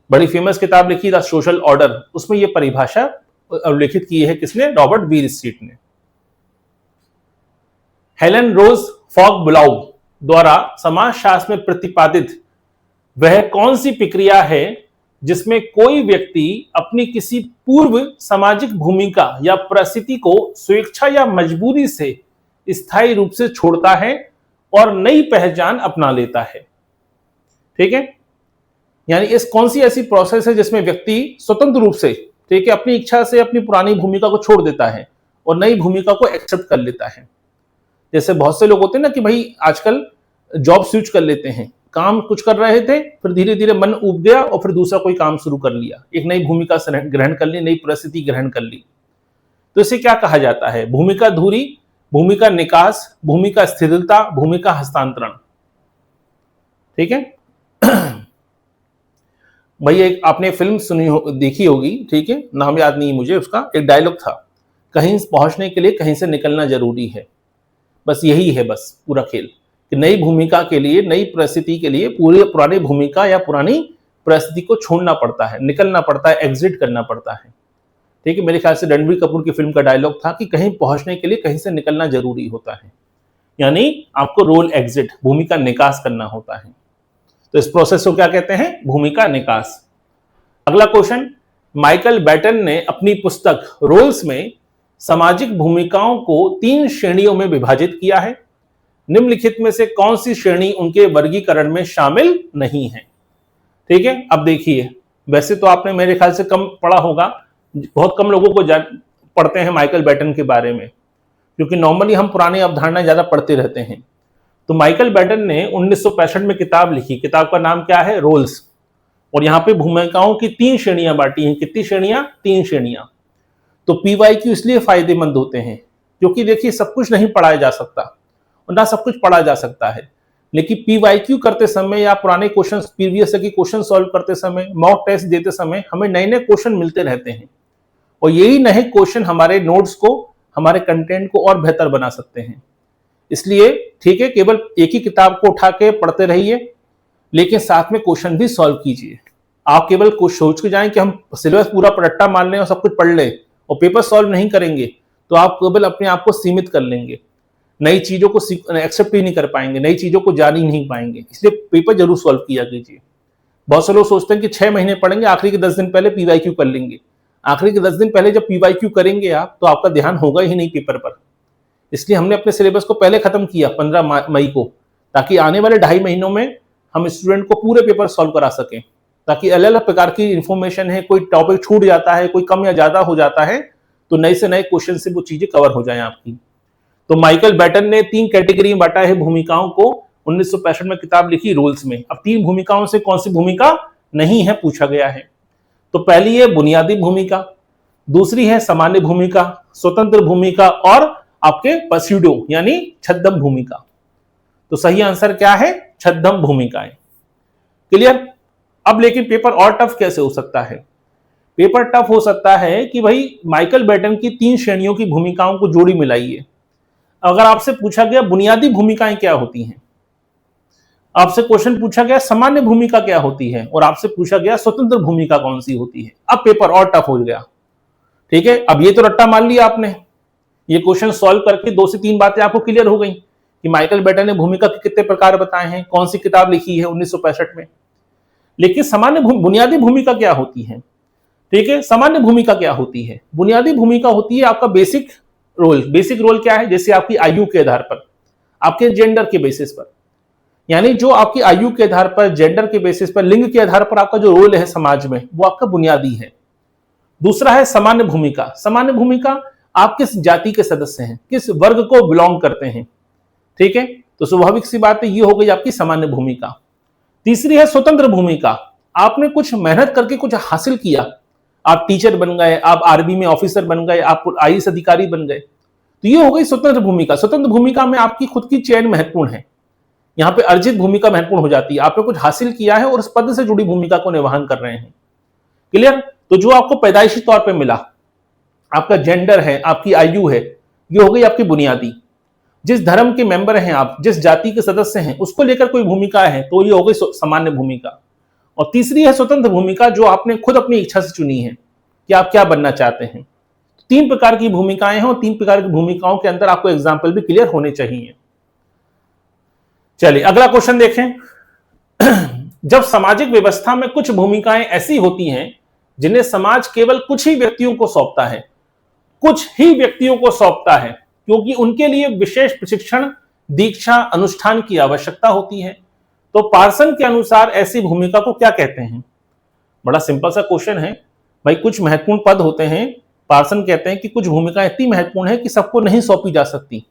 बड़ी फेमस किताब लिखी द सोशल ऑर्डर, उसमें यह परिभाषा उल्लेखित की है किसने? रॉबर्ट वीर स्ट्रीट ने। हेलन रोज फॉग ब्लाउ द्वारा समाजशास्त्र में प्रतिपादित वह कौन सी प्रक्रिया है जिसमें कोई व्यक्ति अपनी किसी पूर्व सामाजिक भूमिका या परिस्थिति को स्वेच्छा या मजबूरी से स्थायी रूप से छोड़ता है और नई पहचान अपना लेता है? ठीक है, यानी इस कौन सी ऐसी प्रोसेस है जिसमें व्यक्ति स्वतंत्र रूप से, ठीक है, अपनी इच्छा से अपनी पुरानी भूमिका को छोड़ देता है और नई भूमिका को एक्सेप्ट कर लेता है? जैसे बहुत से लोग होते हैं ना कि भाई आजकल जॉब स्विच कर लेते हैं, काम कुछ कर रहे थे, फिर धीरे धीरे मन उब गया और फिर दूसरा कोई काम शुरू कर लिया, एक नई भूमिका ग्रहण कर ली, नई परिस्थिति ग्रहण कर ली। तो इसे क्या कहा जाता है? भूमिका धुरी, भूमिका निकास, भूमिका स्थिरता, भूमिका हस्तांतरण। ठीक है भाई एक आपने फिल्म देखी होगी, ठीक है, नाम याद नहीं मुझे उसका, एक डायलॉग था, कहीं पहुंचने के लिए कहीं से निकलना जरूरी है। बस यही है बस पूरा खेल कि नई भूमिका के लिए, नई परिस्थिति के लिए पूरी पुरानी भूमिका या पुरानी परिस्थिति को छोड़ना पड़ता है, निकलना पड़ता है, एग्जिट करना पड़ता है। ठीक है, मेरे ख्याल से रणबीर कपूर की फिल्म का डायलॉग था कि कहीं पहुंचने के लिए कहीं से निकलना जरूरी होता है, यानी आपको रोल एग्जिट, भूमिका निकास करना होता है। तो इस प्रोसेस को क्या कहते हैं? भूमिका निकास। अगला क्वेश्चन, माइकल बैटन ने अपनी पुस्तक रोल्स में सामाजिक भूमिकाओं को 3 श्रेणियों में विभाजित किया है। निम्नलिखित में से कौन सी श्रेणी उनके वर्गीकरण में शामिल नहीं है? ठीक है, अब देखिए, वैसे तो आपने मेरे ख्याल से कम पढ़ा होगा, बहुत कम लोगों को पढ़ते हैं माइकल बैटन के बारे में, क्योंकि नॉर्मली हम पुरानी अवधारणाएं ज्यादा पढ़ते रहते हैं। तो माइकल बैटन ने 1965 में किताब लिखी, किताब का नाम क्या है? रोल्स। और यहाँ पे भूमिकाओं की 3 श्रेणियां बांटी हैं। कितनी श्रेणियां? 3 श्रेणियां। तो पीवाईक्यू इसलिए फायदेमंद होते हैं क्योंकि देखिए सब कुछ नहीं पढ़ाया जा सकता और ना सब कुछ पढ़ा जा सकता है, लेकिन पीवाईक्यू करते समय या पुराने क्वेश्चन, प्रीवियस के क्वेश्चन सॉल्व करते समय, मॉक टेस्ट देते समय हमें नए नए क्वेश्चन मिलते रहते हैं और यही नए क्वेश्चन हमारे नोट्स को, हमारे कंटेंट को और बेहतर बना सकते हैं। इसलिए ठीक है, केवल एक ही किताब को उठा के पढ़ते रहिए, लेकिन साथ में क्वेश्चन भी सॉल्व कीजिए। आप केवल सोच के जाएं कि हम सिलेबस पूरा पलट्टा मार लें और सब कुछ पढ़ लें और पेपर सॉल्व नहीं करेंगे तो आप केवल अपने आप को सीमित कर लेंगे, नई चीजों को एक्सेप्ट ही नहीं कर पाएंगे, नई चीजों को जान ही नहीं पाएंगे। इसलिए पेपर जरूर सॉल्व किया कीजिए। बहुत से लोग सोचते हैं कि 6 महीने पढ़ेंगे, आखिरी के 10 दिन पहले पीवाईक्यू कर लेंगे। आखिरी के 10 दिन पहले जब पीवाईक्यू करेंगे आप, तो आपका ध्यान होगा ही नहीं पेपर पर। इसलिए हमने अपने सिलेबस को पहले खत्म किया 15 मई को, ताकि आने वाले 2.5 महीनों में हम स्टूडेंट को पूरे पेपर सॉल्व करा सकें, ताकि अलग अलग प्रकार की इंफॉर्मेशन है, कोई टॉपिक छूट जाता है, कोई कम या ज्यादा हो जाता है, तो नए से नए क्वेश्चन से वो चीजें कवर हो जाएं आपकी। तो माइकल बैटन ने 3 कैटेगरी में बांटा है भूमिकाओं को, 1965 में किताब लिखी रोल्स में। अब 3 भूमिकाओं से कौन सी भूमिका नहीं है पूछा गया है। तो पहली है बुनियादी भूमिका, दूसरी है सामान्य भूमिका, स्वतंत्र भूमिका और आपके पस्यूडो यानी छद्म भूमिका। तो सही आंसर क्या है? छद्म भूमिकाएं। क्लियर? अब लेकिन पेपर और टफ कैसे हो सकता है? पेपर टफ हो सकता है कि भाई माइकल बैटन की 3 श्रेणियों की भूमिकाओं को जोड़ी मिलाइए। अगर आपसे पूछा गया बुनियादी भूमिकाएं क्या होती हैं, आपसे क्वेश्चन पूछा गया सामान्य भूमिका क्या होती है, और आपसे पूछा गया स्वतंत्र भूमिका कौन सी होती है, अब पेपर और टफ हो गया। ठीक है, अब ये तो रट्टा मान लिया आपने, ये क्वेश्चन सॉल्व करके 2 से 3 बातें आपको क्लियर हो गई कि माइकल बैटन ने भूमिका के कितने प्रकार बताए हैं, कौन सी किताब लिखी है 1965 में। लेकिन सामान्य बुनियादी भूमिका क्या होती है? ठीक है, सामान्य भूमिका क्या होती है? बुनियादी भूमिका होती है आपका बेसिक रोल। बेसिक रोल क्या है? जैसे आपकी आयु के आधार पर, आपके जेंडर के बेसिस पर, यानी जो आपकी आयु के आधार पर, जेंडर के बेसिस पर, लिंग के आधार पर आपका जो रोल है समाज में, वो आपका बुनियादी है। दूसरा है सामान्य भूमिका। सामान्य भूमिका आप किस जाति के सदस्य हैं, किस वर्ग को बिलोंग करते हैं। ठीक है, तो स्वाभाविक सी बात है, ये हो गई आपकी सामान्य भूमिका। तीसरी है स्वतंत्र भूमिका। आपने कुछ मेहनत करके कुछ हासिल किया, आप टीचर बन गए, आप आर्मी में ऑफिसर बन गए, आप आईएएस अधिकारी बन गए, तो ये हो गई स्वतंत्र भूमिका। स्वतंत्र भूमिका में आपकी खुद की चयन महत्वपूर्ण है, यहाँ पे अर्जित भूमिका महत्वपूर्ण हो जाती है। आपने कुछ हासिल किया है और उस पद से जुड़ी भूमिका को निर्वहन कर रहे हैं। क्लियर? तो जो आपको पैदाइशी तौर पे मिला, आपका जेंडर है, आपकी आयु है, ये हो गई आपकी बुनियादी। जिस धर्म के मेंबर हैं आप, जिस जाति के सदस्य हैं, उसको लेकर कोई भूमिका है, तो ये हो गई सामान्य भूमिका। और तीसरी है स्वतंत्र भूमिका, जो आपने खुद अपनी इच्छा से चुनी है कि आप क्या बनना चाहते हैं। 3 प्रकार की भूमिकाएं हैं और 3 प्रकार की भूमिकाओं के अंदर आपको एग्जाम्पल भी क्लियर होने चाहिए। चलिए अगला क्वेश्चन देखें। जब सामाजिक व्यवस्था में कुछ भूमिकाएं ऐसी होती हैं जिन्हें समाज केवल कुछ ही व्यक्तियों को सौंपता है, कुछ ही व्यक्तियों को सौंपता है, क्योंकि उनके लिए विशेष प्रशिक्षण, दीक्षा, अनुष्ठान की आवश्यकता होती है, तो पार्सन के अनुसार ऐसी भूमिका को क्या कहते हैं? बड़ा सिंपल सा क्वेश्चन है भाई। कुछ महत्वपूर्ण पद होते हैं, पार्सन कहते हैं कि कुछ भूमिकाएं इतनी महत्वपूर्ण है कि सबको नहीं सौंपी जा सकती,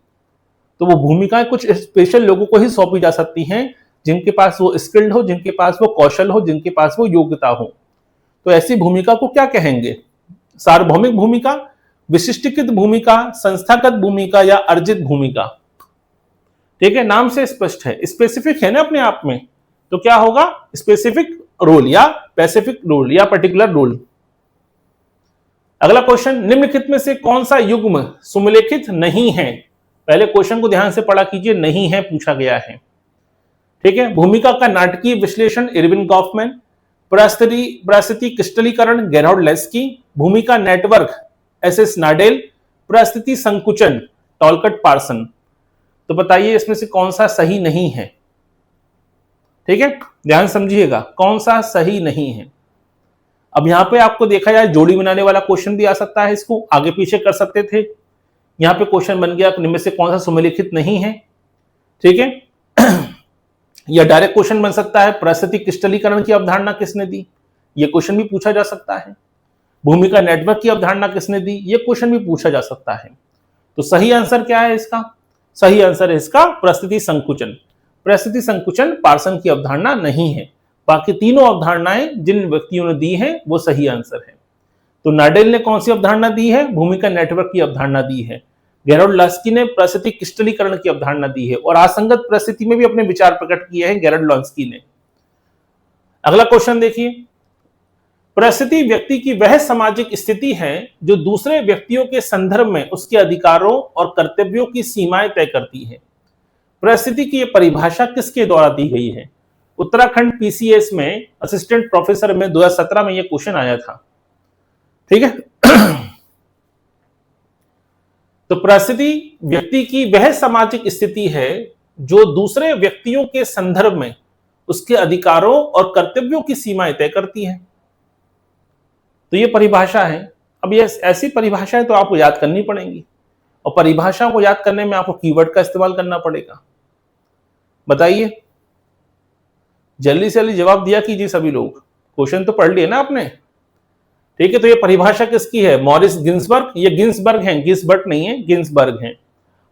तो वो भूमिकाएं कुछ स्पेशल लोगों को ही सौंपी जा सकती हैं, जिनके पास वो स्किल्ड हो, जिनके पास वो कौशल हो, जिनके पास वो योग्यता हो। तो ऐसी भूमिका को क्या कहेंगे? सार्वभौमिक भूमिका, विशिष्टीकृत भूमिका, संस्थागत भूमिका या अर्जित भूमिका। ठीक है, नाम से स्पष्ट है, स्पेसिफिक है ना अपने आप में, तो क्या होगा? स्पेसिफिक रोल या स्पेसिफिक रोल या पर्टिकुलर रोल। अगला क्वेश्चन, निम्नलिखित में से कौन सा युग्म सुमेलित नहीं है? पहले क्वेश्चन को ध्यान से पढ़ा कीजिए, नहीं है पूछा गया है। ठीक है, भूमिका का नाटकीय विश्लेषण इरविन गॉफमैन, परिस्थिति क्रिस्टलीकरण गेरहार्ड लेस्की, भूमिका नेटवर्क एसएस नाडेल, परिस्थिति संकुचन टॉलकट पार्सन। तो बताइए इसमें से कौन सा सही नहीं है? ठीक है, ध्यान समझिएगा कौन सा सही नहीं है। अब यहां पे आपको देखा जाए जोड़ी बनाने वाला क्वेश्चन भी आ सकता है, इसको आगे पीछे कर सकते थे। यहां पे क्वेश्चन बन गया इनमें से कौन सा सुमेलित नहीं है। ठीक है, या डायरेक्ट क्वेश्चन बन सकता है परिस्थिति क्रिस्टलीकरण की अवधारणा किसने दी, ये क्वेश्चन भी पूछा जा सकता है। भूमिका नेटवर्क की अवधारणा किसने दी, ये क्वेश्चन भी पूछा जा सकता है। तो सही आंसर क्या है इसका? सही आंसर है इसका परिस्थिति संकुचन। परिस्थिति संकुचन पार्सन की अवधारणा नहीं है। बाकी तीनों अवधारणाएं जिन व्यक्तियों ने दी है वो सही आंसर है। तो नाडेल ने कौन सी अवधारणा दी है? भूमिका नेटवर्क की अवधारणा दी है। गेरहार्ड लेस्की ने परिस्थिति क्रिस्टलीकरण की अवधारणा दी है और असंगत परिस्थिति में भी अपने विचार प्रकट किए हैं गेरहार्ड लेस्की ने। अगला क्वेश्चन देखिए, परिस्थिति व्यक्ति की वह सामाजिक स्थिति है जो दूसरे व्यक्तियों के संदर्भ में उसके अधिकारों और कर्तव्यों की सीमाएं तय करती है। परिस्थिति की यह परिभाषा किसके द्वारा दी गई है? उत्तराखंड पीसीएस में असिस्टेंट प्रोफेसर में 2017 में यह क्वेश्चन आया था। ठीक है, तो परिस्थिति व्यक्ति की वह सामाजिक स्थिति है जो दूसरे व्यक्तियों के संदर्भ में उसके अधिकारों और कर्तव्यों की सीमाएं तय करती है। तो ये परिभाषा है। अब ये ऐसी परिभाषाएं तो आपको याद करनी पड़ेंगी और परिभाषा को याद करने में आपको कीवर्ड का इस्तेमाल करना पड़ेगा। बताइए, जल्दी से जल्दी जवाब दिया कीजिए सभी लोग, क्वेश्चन तो पढ़ लिए ना आपने। ठीक है, तो ये परिभाषा किसकी है? मॉरिस गिन्सबर्ग, ये गिन्सबर्ग हैं, गिन्सबर्ग नहीं है, गिन्सबर्ग हैं।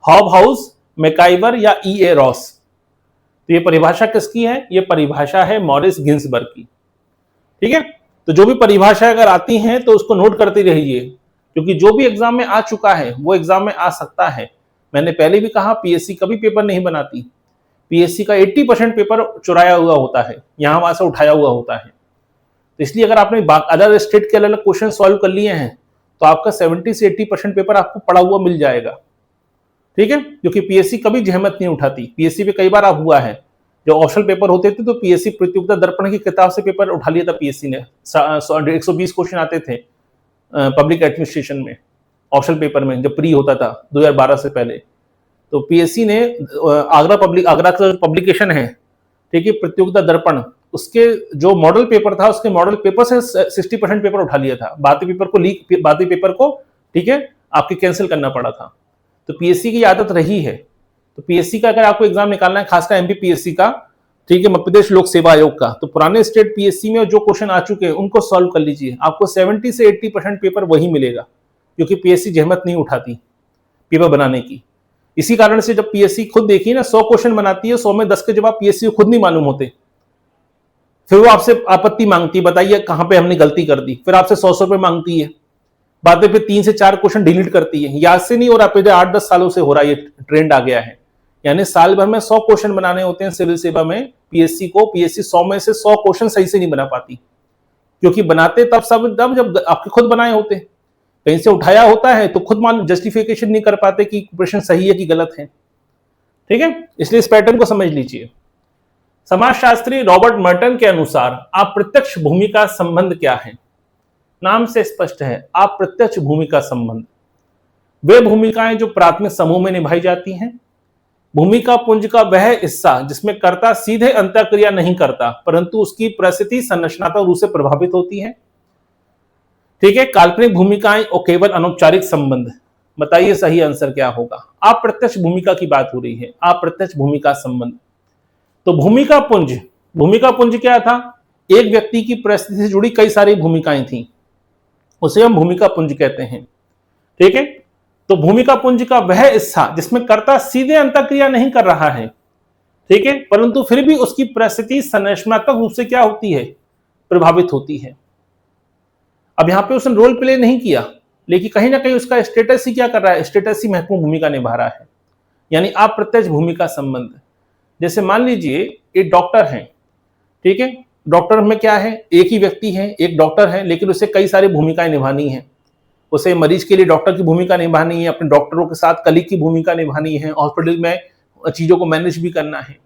हॉबहाउस, मैकाइवर या E.A. रॉस। तो ये परिभाषा किसकी है? ये परिभाषा है मॉरिस गिन्सबर्ग की। ठीक है, तो जो भी परिभाषा अगर आती हैं तो उसको नोट करते रहिए, क्योंकि जो भी एग्जाम में आ चुका है वो एग्जाम में आ सकता है। मैंने पहले भी कहा पीएससी कभी पेपर नहीं बनाती, पीएससी का 80% पेपर चुराया हुआ होता है, यहां वहां से उठाया हुआ होता है। तो इसलिए अगर आपने अदर स्टेट के अलग अलग क्वेश्चन सॉल्व कर लिए हैं तो आपका 70 से 80% पेपर आपको पड़ा हुआ मिल जाएगा। ठीक है, क्योंकि पीएससी कभी जहमत नहीं उठाती। पीएससी पे कई बार आप हुआ है, जो ऑप्शनल पेपर होते थे तो पीएससी प्रतियोगिता दर्पण की किताब से पेपर उठा लिया था पीएससी ने। 120 क्वेश्चन आते थे पब्लिक एडमिनिस्ट्रेशन में, ऑप्शनल पेपर में, जब प्री होता था 2012 से पहले। तो पीएससी ने आगरा का पब्लिकेशन है, ठीक है, प्रतियोगिता दर्पण, उसके जो मॉडल पेपर था उसके मॉडल पेपर से 60% पेपर उठा लिया था। बाकी पेपर को ठीक है आपके कैंसिल करना पड़ा था। तो पीएससी की आदत रही है। तो पीएससी का अगर आपको एग्जाम निकालना है, खासकर एमपी पीएससी का, ठीक है, मध्य प्रदेश लोक सेवा आयोग का, तो पुराने स्टेट पीएससी में जो क्वेश्चन आ चुके हैं उनको सॉल्व कर लीजिए। आपको 70 से 80% पेपर वही मिलेगा, क्योंकि पीएससी जहमत नहीं उठाती पेपर बनाने की। इसी कारण से जब पीएससी खुद देखिए ना 100 क्वेश्चन बनाती है, 100 में 10 के जवाब पीएससी को खुद नहीं मालूम होते, फिर वो आपसे आपत्ति मांगती है, बताइए कहां पे हमने गलती कर दी, फिर आपसे 100 रुपए मांगती है। बाद में फिर 3 से 4 क्वेश्चन डिलीट करती है। याद से नहीं हो रहा, पिछले 8-10 सालों से हो रहा है, ये ट्रेंड आ गया है। यानी साल भर में 100 क्वेश्चन बनाने होते हैं सिविल सेवा में पीएससी को। पीएससी 100 में से 100 क्वेश्चन सही से नहीं बना पाती, क्योंकि बनाते तब जब आपके खुद बनाए होते, कहीं से उठाया होता है तो खुद मान जस्टिफिकेशन नहीं कर पाते कि प्रश्न सही है कि गलत है। ठीक है, इसलिए इस पैटर्न को समझ लीजिए। समाजशास्त्री रॉबर्ट मर्टन के अनुसार अप्रत्यक्ष भूमिका संबंध क्या है? नाम से स्पष्ट है, अप्रत्यक्ष भूमिका संबंध वे भूमिकाएं जो प्राथमिक समूह में निभाई जाती हैं। भूमिका पुंज का वह हिस्सा जिसमें कर्ता सीधे अंतःक्रिया नहीं करता, परंतु उसकी परिस्थिति संरचनात्मक रूप से प्रभावित होती है। ठीक है, काल्पनिक भूमिकाएं और केवल अनौपचारिक संबंध। बताइए सही आंसर क्या होगा? अप्रत्यक्ष भूमिका की बात हो रही है, अप्रत्यक्ष भूमिका संबंध। तो भूमिका पुंज क्या था? एक व्यक्ति की परिस्थिति से जुड़ी कई सारी भूमिकाएं थी, उसे हम भूमिका पुंज कहते हैं। ठीक है, तो भूमिका पुंज का वह हिस्सा जिसमें कर्ता सीधे अंतःक्रिया नहीं कर रहा है, ठीक है, परंतु फिर भी उसकी परिस्थिति संरचनात्मक रूप से क्या होती है? प्रभावित होती है। अब यहां पे उसने रोल प्ले नहीं किया, लेकिन कहीं ना कहीं उसका स्टेटस ही क्या कर रहा है? स्टेटस ही महत्वपूर्ण भूमिका निभा रहा है, यानी अप्रत्यक्ष भूमिका संबंध। जैसे मान लीजिए एक डॉक्टर हैं, ठीक है, डॉक्टर में क्या है, एक ही व्यक्ति है, एक डॉक्टर है, लेकिन उसे कई सारी भूमिकाएं निभानी है। उसे मरीज के लिए डॉक्टर की भूमिका निभानी है, अपने डॉक्टरों के साथ कलीग की भूमिका निभानी है, हॉस्पिटल में चीजों को मैनेज भी करना है।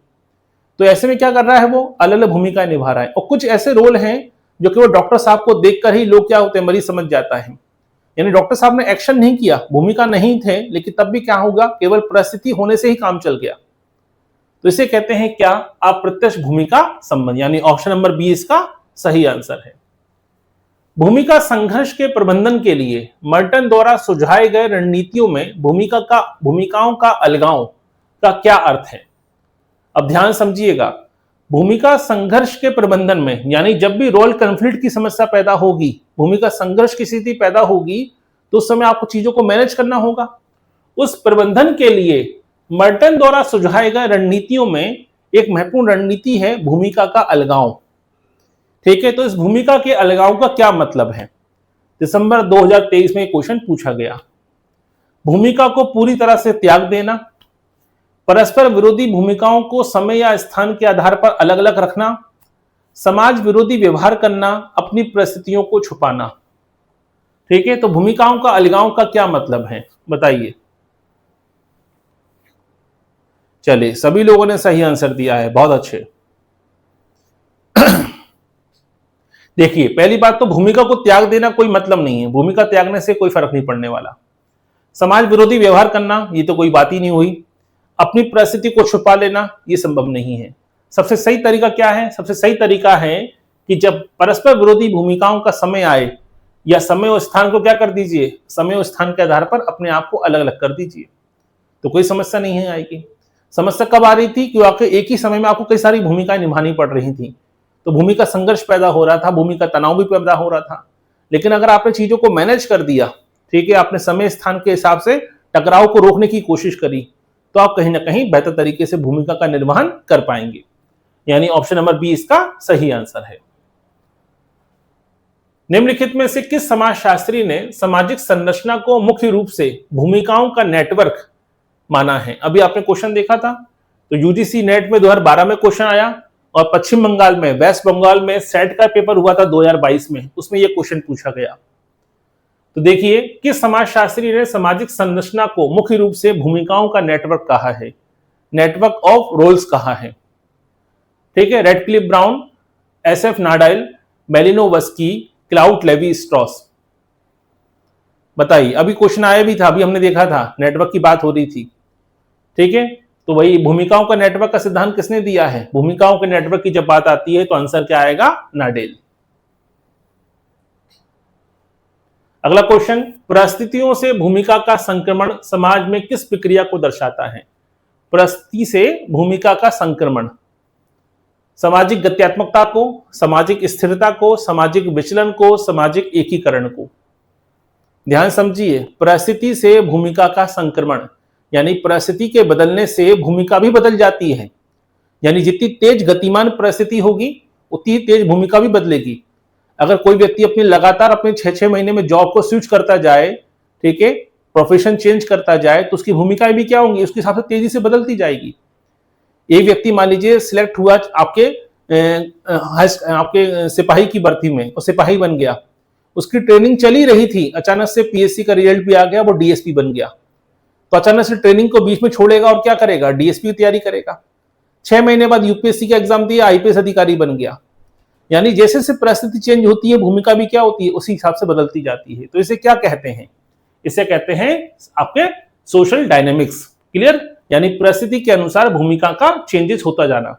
तो ऐसे में क्या कर रहा है, वो अलग अलग भूमिकाएं निभा रहा है। और कुछ ऐसे रोल हैं जो कि वो डॉक्टर साहब को देखकर ही लोग क्या होते हैं, मरीज समझ जाता है। यानी डॉक्टर साहब ने एक्शन नहीं किया, भूमिका नहीं थे, लेकिन तब भी क्या होगा, केवल परिस्थिति होने से ही काम चल गया। तो इसे कहते हैं क्या, अप्रत्यक्ष भूमिका संबंध, यानी ऑप्शन नंबर बी इसका सही आंसर है। भूमिका संघर्ष के प्रबंधन के लिए मर्टन द्वारा सुझाए गए रणनीतियों में भूमिकाओं का अलगाव का क्या अर्थ है। अब ध्यान समझिएगा, भूमिका संघर्ष के प्रबंधन में, यानी जब भी रोल कॉन्फ्लिक्ट की समस्या पैदा होगी, भूमिका संघर्ष की स्थिति पैदा होगी, तो उस समय आपको चीजों को मैनेज करना होगा। उस प्रबंधन के लिए मर्टन द्वारा सुझाए गए रणनीतियों में एक महत्वपूर्ण रणनीति है भूमिका का अलगाव। ठीक है, तो इस भूमिका के अलगाव का क्या मतलब है। दिसंबर 2023 में क्वेश्चन पूछा गया। भूमिका को पूरी तरह से त्याग देना, परस्पर विरोधी भूमिकाओं को समय या स्थान के आधार पर अलग अलग रखना, समाज विरोधी व्यवहार करना, अपनी परिस्थितियों को छुपाना। ठीक है, तो भूमिकाओं का अलगाव का क्या मतलब है बताइए। चलिए, सभी लोगों ने सही आंसर दिया है, बहुत अच्छे। देखिए, पहली बात तो भूमिका को त्याग देना कोई मतलब नहीं है, भूमिका त्यागने से कोई फर्क नहीं पड़ने वाला। समाज विरोधी व्यवहार करना, ये तो कोई बात ही नहीं हुई। अपनी परिस्थिति को छुपा लेना, ये संभव नहीं है। सबसे सही तरीका क्या है, सबसे सही तरीका है कि जब परस्पर विरोधी भूमिकाओं का समय आए, या समय और स्थान को क्या कर दीजिए, समय और स्थान के आधार पर अपने आप को अलग अलग कर दीजिए, तो कोई समस्या नहीं है आएगी। समस्या कब आ रही थी कि आपके एक ही समय में आपको कई सारी भूमिकाएं निभानी पड़ रही थी, तो भूमिका संघर्ष पैदा हो रहा था, भूमिका तनाव भी पैदा हो रहा था। लेकिन अगर आपने चीजों को मैनेज कर दिया, ठीक है, आपने समय स्थान के हिसाब से टकराव को रोकने की कोशिश करी, तो आप कहीं ना कहीं बेहतर तरीके से भूमिका का निर्वहन कर पाएंगे। यानी ऑप्शन नंबर बी इसका सही आंसर है। निम्नलिखित में से किस समाजशास्त्री ने सामाजिक संरचना को मुख्य रूप से भूमिकाओं का नेटवर्क माना है। अभी आपने क्वेश्चन देखा था, तो यूजीसी नेट में 2012 में क्वेश्चन आया, और पश्चिम बंगाल में, वेस्ट बंगाल में सेट का पेपर हुआ था 2022 में, उसमें यह क्वेश्चन पूछा गया। तो देखिए, किस समाजशास्त्री ने सामाजिक संरचना को मुख्य रूप से भूमिकाओं का नेटवर्क कहा है, नेटवर्क ऑफ रोल्स कहा है। ठीक है, Radcliffe Brown, SF Nadel, Malinowski, Claude Levi Strauss. बताइए, अभी क्वेश्चन आया भी था, अभी हमने देखा था, नेटवर्क की बात हो रही थी। ठीक है, तो वही भूमिकाओं का नेटवर्क का सिद्धांत किसने दिया है, भूमिकाओं के नेटवर्क की जब बात आती है तो आंसर क्या आएगा, नाडेल। अगला क्वेश्चन, परिस्थितियों से भूमिका का संक्रमण समाज में किस प्रक्रिया को दर्शाता है। परिस्थिति से भूमिका का संक्रमण, सामाजिक गत्यात्मकता को, सामाजिक स्थिरता को, सामाजिक विचलन को, सामाजिक एकीकरण को। ध्यान समझिए, परिस्थिति से भूमिका का संक्रमण, यानी परिस्थिति के बदलने से भूमिका भी बदल जाती है। यानी जितनी तेज गतिमान परिस्थिति होगी, उतनी तेज भूमिका भी बदलेगी। अगर कोई व्यक्ति लगातार अपने 6-6 महीने में जॉब को स्विच करता जाए, ठीक है, प्रोफेशन चेंज करता जाए, तो उसकी भूमिकाएं भी क्या होंगी, उसके हिसाब से तेजी से बदलती जाएगी। एक व्यक्ति मान लीजिए सिलेक्ट हुआ आपके सिपाही की भर्ती में, और सिपाही बन गया, उसकी ट्रेनिंग चली रही थी, अचानक से पीएससी का रिजल्ट भी आ गया, वो डीएसपी बन गया, तो अचानक से ट्रेनिंग को बीच में छोड़ेगा और क्या करेगा, डीएसपी की तैयारी करेगा। 6 महीने बाद यूपीएससी का एग्जाम दिया, आईपीएस अधिकारी बन गया। यानी जैसे जैसे परिस्थिति चेंज होती है, भूमिका भी क्या होती है, उसी हिसाब से बदलती जाती है। तो इसे क्या कहते हैं, इसे कहते हैं आपके सोशल डायनेमिक्स। क्लियर, यानी परिस्थिति के अनुसार भूमिका का चेंजेस होता जाना।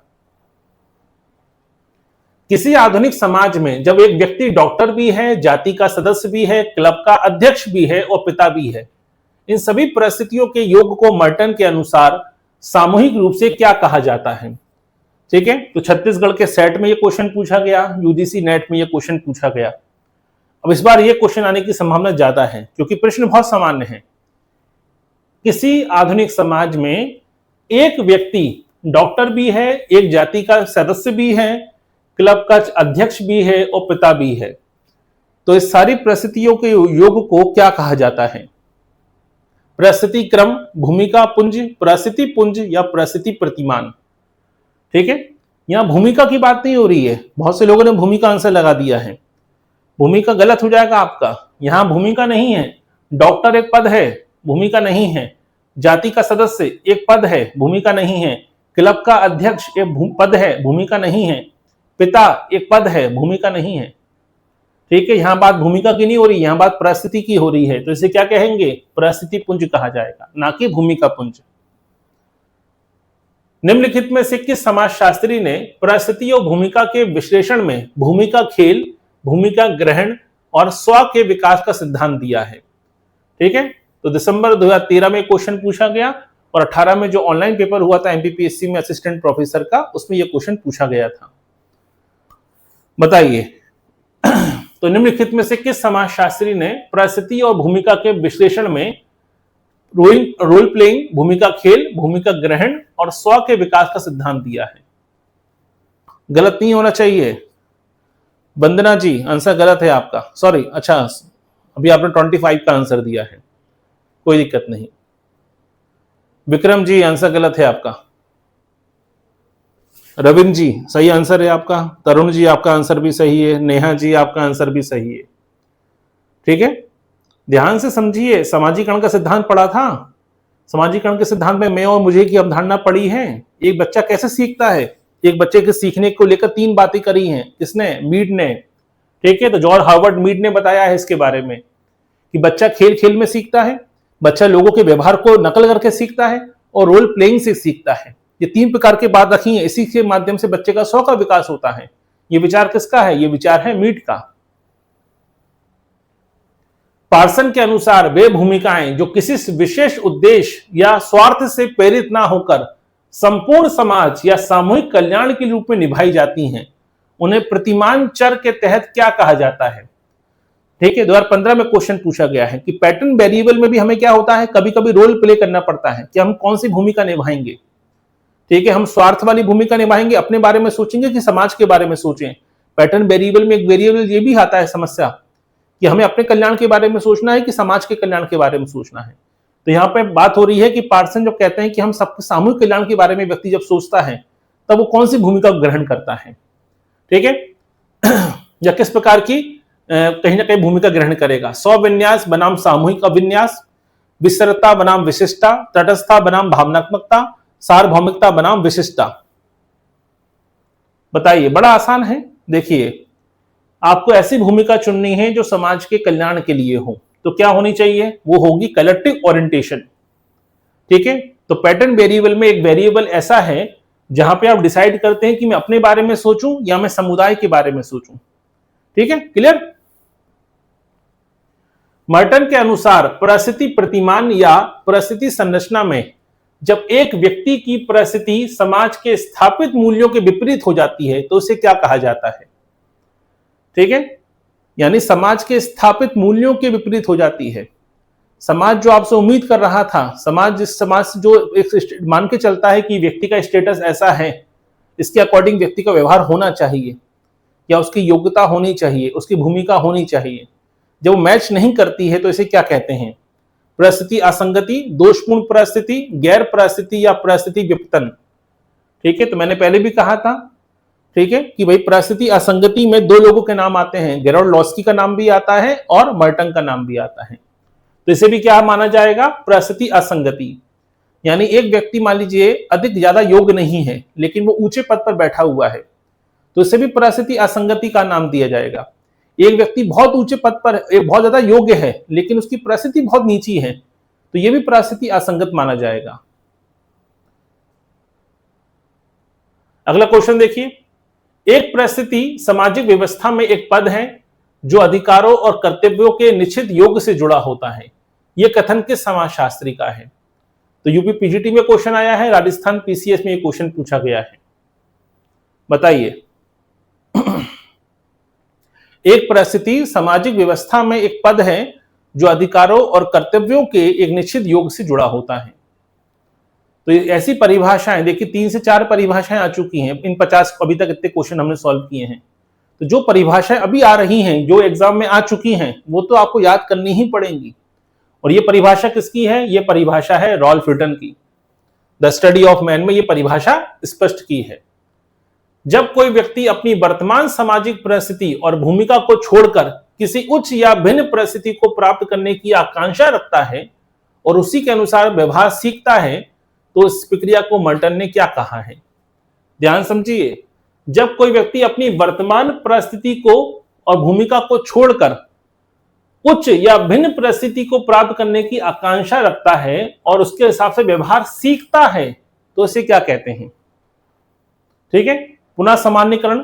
किसी आधुनिक समाज में जब एक व्यक्ति डॉक्टर भी है, जाति का सदस्य भी है, क्लब का अध्यक्ष भी है और पिता भी है, इन सभी परिस्थितियों के योग को मर्टन के अनुसार सामूहिक रूप से क्या कहा जाता है। ठीक है, तो छत्तीसगढ़ के सेट में यह क्वेश्चन पूछा गया, यूजीसी नेट में यह क्वेश्चन पूछा गया। अब इस बार यह क्वेश्चन आने की संभावना ज्यादा है, क्योंकि प्रश्न बहुत सामान्य है। किसी आधुनिक समाज में एक व्यक्ति डॉक्टर भी है, एक जाति का सदस्य भी है, क्लब का अध्यक्ष भी है और पिता भी है, तो इस सारी परिस्थितियों के योग को क्या कहा जाता है। परिस्थिति क्रम, भूमिका पुंज, परिस्थिति पुंज या परिस्थिति प्रतिमान। ठीक है, यहां भूमिका की बात नहीं हो रही है। बहुत से लोगों ने भूमिका आंसर लगा दिया है, भूमिका गलत हो जाएगा आपका। यहां भूमिका नहीं है। डॉक्टर एक पद है, भूमिका नहीं है। जाति का सदस्य एक पद है, भूमिका नहीं है। क्लब का अध्यक्ष एक पद है, भूमिका नहीं है। पिता एक पद है, भूमिका नहीं है। ठीक है, यहां बात भूमिका की नहीं हो रही, यहां बात परिस्थिति की हो रही है। तो इसे क्या कहेंगे? परिस्थिति पुंज कहा जाएगा, ना कि भूमिका पुंज। निम्नलिखित में से किस समाजशास्त्री ने परिस्थिति और भूमिका के विश्लेषण में भूमिका खेल, भूमिका ग्रहण और स्व के विकास का सिद्धांत दिया है? ठीक है, तो दिसंबर 2013 में क्वेश्चन पूछा गया और 18 में जो ऑनलाइन पेपर हुआ था एमपीपीएससी में असिस्टेंट प्रोफेसर का, उसमें यह क्वेश्चन पूछा गया था। बताइए, तो निम्नलिखित में से किस समाजशास्त्री ने परिस्थिति और भूमिका के विश्लेषण में रोल प्लेइंग, भूमिका खेल, भूमिका ग्रहण और स्व के विकास का सिद्धांत दिया है? गलत नहीं होना चाहिए। वंदना जी, आंसर गलत है आपका, सॉरी। अच्छा, अभी आपने 25 का आंसर दिया है, कोई दिक्कत नहीं। विक्रम जी, आंसर गलत है आपका। रविंद्र जी, सही आंसर है आपका। तरुण जी, आपका आंसर भी सही है। नेहा जी, आपका आंसर भी सही है। ठीक है, ध्यान से समझिए। समाजीकरण का सिद्धांत पढ़ा था। समाजीकरण के सिद्धांत में मैं और मुझे की अवधारणा पढ़ी है। एक बच्चा कैसे सीखता है, एक बच्चे के सीखने को लेकर 3 बातें करी हैं। किसने? मीड ने। ठीक है, तो जॉर्ज हार्वर्ड मीड ने बताया है इसके बारे में कि बच्चा खेल खेल में सीखता है, बच्चा लोगों के व्यवहार को नकल करके सीखता है और रोल प्लेइंग से सीखता है। ये 3 प्रकार की बात रखी है। इसी के माध्यम से बच्चे का स्व का विकास होता है। ये विचार किसका है? ये विचार है मीड का। पार्सन के अनुसार वे भूमिकाएं जो किसी विशेष उद्देश्य या स्वार्थ से प्रेरित ना होकर संपूर्ण समाज या सामूहिक कल्याण के रूप में निभाई जाती हैं, उन्हें प्रतिमान चर के तहत क्या कहा जाता है? ठीक है, 2015 में क्वेश्चन पूछा गया है कि पैटर्न वेरिएबल में भी हमें क्या होता है, कभी कभी रोल प्ले करना पड़ता है कि हम कौन सी भूमिका निभाएंगे। ठीक है, हम स्वार्थ वाली भूमिका निभाएंगे, अपने बारे में सोचेंगे कि समाज के बारे में सोचें। पैटर्न वेरिएबल में एक वेरिएबल ये भी आता है समस्या कि हमें अपने कल्याण के बारे में सोचना है कि समाज के कल्याण के बारे में सोचना है। तो यहाँ पे बात हो रही है कि पार्सन जब कहते हैं कि हम सबके सामूहिक कल्याण के बारे में व्यक्ति जब सोचता है तब वो कौन सी भूमिका ग्रहण करता है। ठीक है, या किस प्रकार की कहीं ना कहीं भूमिका ग्रहण करेगा। स्वविन्यास बनाम सामूहिक अविन्यास, विस्तृतता बनाम विशिष्टता, तटस्थता बनाम भावनात्मकता, सार्वभौमिकता बनाम विशिष्टता। बताइए, बड़ा आसान है। देखिए, आपको ऐसी भूमिका चुननी है जो समाज के कल्याण के लिए हो। तो क्या होनी चाहिए? वो होगी कलेक्टिव ओरिएंटेशन। ठीक है, तो पैटर्न वेरिएबल में एक वेरिएबल ऐसा है जहां पे आप डिसाइड करते हैं कि मैं अपने बारे में सोचूं या मैं समुदाय के बारे में सोचूं। ठीक है, क्लियर? मर्टन के अनुसार परिस्थिति प्रतिमान या परिस्थिति संरचना में जब एक व्यक्ति की परिस्थिति समाज के स्थापित मूल्यों के विपरीत हो जाती है तो उसे क्या कहा जाता है? ठीक है, यानी समाज के स्थापित मूल्यों के विपरीत हो जाती है। समाज जो आपसे उम्मीद कर रहा था, समाज जिस समाज से जो एक मान के चलता है कि व्यक्ति का स्टेटस ऐसा है, इसके अकॉर्डिंग व्यक्ति का व्यवहार होना चाहिए या उसकी योग्यता होनी चाहिए, उसकी भूमिका होनी चाहिए, जब मैच नहीं करती है तो इसे क्या कहते हैं? परिस्थिति असंगति, दोषपूर्ण परिस्थिति, गैर परिस्थिति या परिस्थिति विपतन। ठीक है, तो मैंने पहले भी कहा था, ठीक है, कि भाई परिस्थिति असंगति में 2 लोगों के नाम आते हैं, गेरोल्डोस्की का नाम भी आता है और मर्टन का नाम भी आता है। तो इसे भी क्या माना जाएगा? परिस्थिति असंगति। यानी एक व्यक्ति मान लीजिए अधिक ज्यादा योग्य नहीं है लेकिन वो ऊंचे पद पर बैठा हुआ है, तो इसे भी परिस्थिति असंगति का नाम दिया जाएगा। एक व्यक्ति बहुत ऊंचे पद पर, बहुत ज्यादा योग्य है लेकिन उसकी परिस्थिति बहुत नीची है, तो यह भी परिस्थिति असंगत माना जाएगा। अगला क्वेश्चन देखिए, एक परिस्थिति सामाजिक व्यवस्था में एक पद है जो अधिकारों और कर्तव्यों के निश्चित योग से जुड़ा होता है। यह कथन किस समाजशास्त्री का है? तो यूपी पीजीटी में क्वेश्चन आया है, राजस्थान पीसीएस में यह क्वेश्चन पूछा गया है। बताइए, एक परिस्थिति सामाजिक व्यवस्था में एक पद है जो अधिकारों और कर्तव्यों के एक निश्चित योग से जुड़ा होता है। तो ऐसी परिभाषाएं देखिए, 3 से 4 परिभाषाएं आ चुकी हैं। इन 50 अभी तक इतने क्वेश्चन हमने सॉल्व किए हैं। तो जो परिभाषाएं अभी आ रही हैं, जो एग्जाम में आ चुकी हैं, वो तो आपको याद करनी ही पड़ेंगी। और ये परिभाषा किसकी है? ये परिभाषा है रॉल्फ रिटन की। द स्टडी ऑफ मैन में ये परिभाषा स्पष्ट की है। जब कोई व्यक्ति अपनी वर्तमान सामाजिक परिस्थिति और भूमिका को छोड़कर किसी उच्च या भिन्न परिस्थिति को प्राप्त करने की आकांक्षा रखता है और उसी के अनुसार व्यवहार सीखता है, तो इस प्रक्रिया को मर्टन ने क्या कहा है? ध्यान समझिए, जब कोई व्यक्ति अपनी वर्तमान परिस्थिति को और भूमिका को छोड़कर उच्च या भिन्न परिस्थिति को प्राप्त करने की आकांक्षा रखता है और उसके हिसाब से व्यवहार सीखता है, तो इसे क्या कहते हैं? ठीक है, पुनः सामान्यकरण,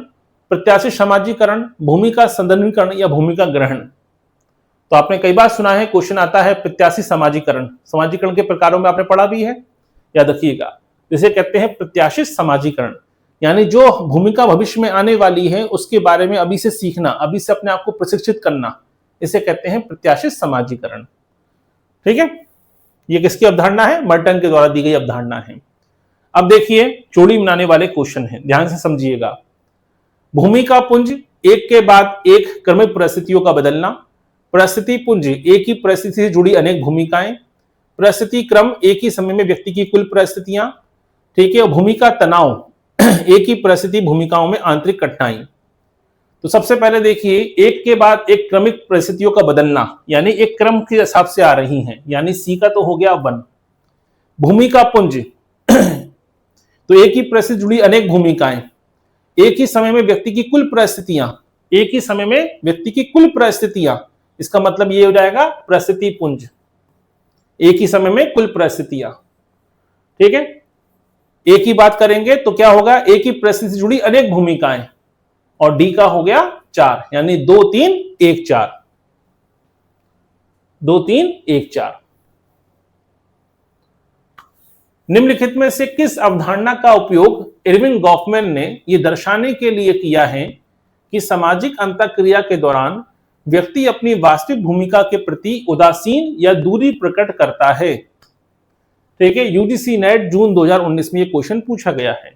प्रत्याशित सामाजिकरण, भूमिका संदर्भीकरण या भूमिका ग्रहण। तो आपने कई बार सुना है, क्वेश्चन आता है प्रत्याशित सामाजिकरण। सामाजिकरण के प्रकारों में आपने पढ़ा भी है, याद रखिएगा। जिसे कहते हैं प्रत्याशित सामाजिकरण, यानी जो भूमिका भविष्य में आने वाली है उसके बारे में अभी से सीखना, अभी से अपने आप को प्रशिक्षित करना, इसे कहते हैं प्रत्याशित सामाजिकरण। ठीक है, ये किसकी अवधारणा है? मर्टन के द्वारा दी गई अवधारणा है। अब देखिए, जोड़ी बनाने वाले क्वेश्चन है, ध्यान से समझिएगा। भूमिका पुंज, एक के बाद एक क्रमिक परिस्थितियों का बदलना। परिस्थिति पुंज, एक ही परिस्थिति से जुड़ी अनेक भूमिकाएं। परिस्थिति क्रम, एक ही समय में व्यक्ति की कुल परिस्थितियां। ठीक है, भूमिका तनाव, एक ही परिस्थिति भूमिकाओं में आंतरिक कठिनाई। तो सबसे पहले देखिए, एक के बाद एक क्रमिक परिस्थितियों का बदलना, यानी एक क्रम के हिसाब से आ रही हैं, यानी सी का तो हो गया 1। भूमिका पुंज, तो एक ही परिस्थिति जुड़ी अनेक भूमिकाएं, एक ही समय में व्यक्ति की कुल परिस्थितियां, एक ही समय में व्यक्ति की कुल परिस्थितियां, इसका मतलब ये हो जाएगा परिस्थिति पुंज, एक ही समय में कुल परिस्थितियां। ठीक है, एक ही बात करेंगे तो क्या होगा? एक ही परिस्थिति से जुड़ी अनेक भूमिकाएं, और डी का हो गया 4, यानी 2 3 1 4, 2 3 1 4। निम्नलिखित में से किस अवधारणा का उपयोग इरविंग गॉफमैन ने यह दर्शाने के लिए किया है कि सामाजिक अंतःक्रिया के दौरान व्यक्ति अपनी वास्तविक भूमिका के प्रति उदासीन या दूरी प्रकट करता है? ठीक है, यूजीसी नेट जून 2019 में यह क्वेश्चन पूछा गया है।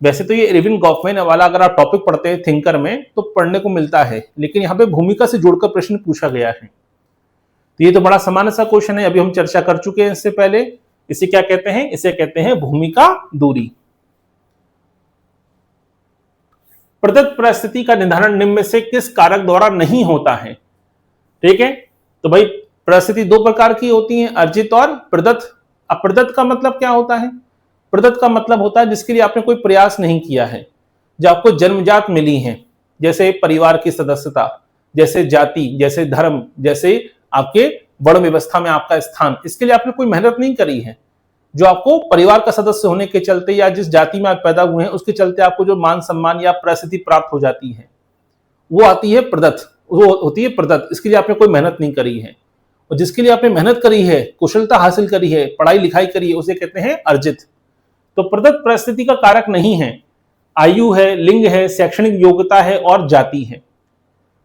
वैसे तो ये इरविंग गॉफमैन वाला अगर आप टॉपिक पढ़ते हैं थिंकर में तो पढ़ने को मिलता है, लेकिन यहां पे भूमिका से जोड़कर प्रश्न पूछा गया है। तो ये तो बड़ा सामान्य सा क्वेश्चन है, अभी हम चर्चा कर चुके हैं इससे पहले। इसे क्या कहते हैं? इसे कहते हैं भूमिका दूरी। प्रदत्त परिस्थिति का निर्धारण निम्न में से किस कारक द्वारा नहीं होता है? ठीक है, तो भाई परिस्थिति 2 प्रकार की होती है, अर्जित और प्रदत्त। अब प्रदत्त का मतलब क्या होता है? प्रदत्त का मतलब होता है जिसके लिए आपने कोई प्रयास नहीं किया है, जो आपको जन्मजात मिली हैं, जैसे परिवार की सदस्यता, जैसे जाति, जैसे धर्म, जैसे आपके वर्ण व्यवस्था में आपका स्थान, इसके लिए आपने कोई मेहनत नहीं करी है। जो आपको परिवार का सदस्य होने के चलते या जिस जाति में आप पैदा हुए हैं उसके चलते आपको जो मान सम्मान या परिस्थिति प्राप्त हो जाती है, वो आती है प्रदत्त, वो होती है प्रदत्त। इसके लिए आपने कोई मेहनत नहीं करी है, और जिसके लिए आपने मेहनत करी है, कुशलता हासिल करी है, पढ़ाई लिखाई करी है, उसे कहते हैं अर्जित। तो प्रदत्त परिस्थिति का कारक नहीं है, आयु है, लिंग है, शैक्षणिक योग्यता है और जाति है।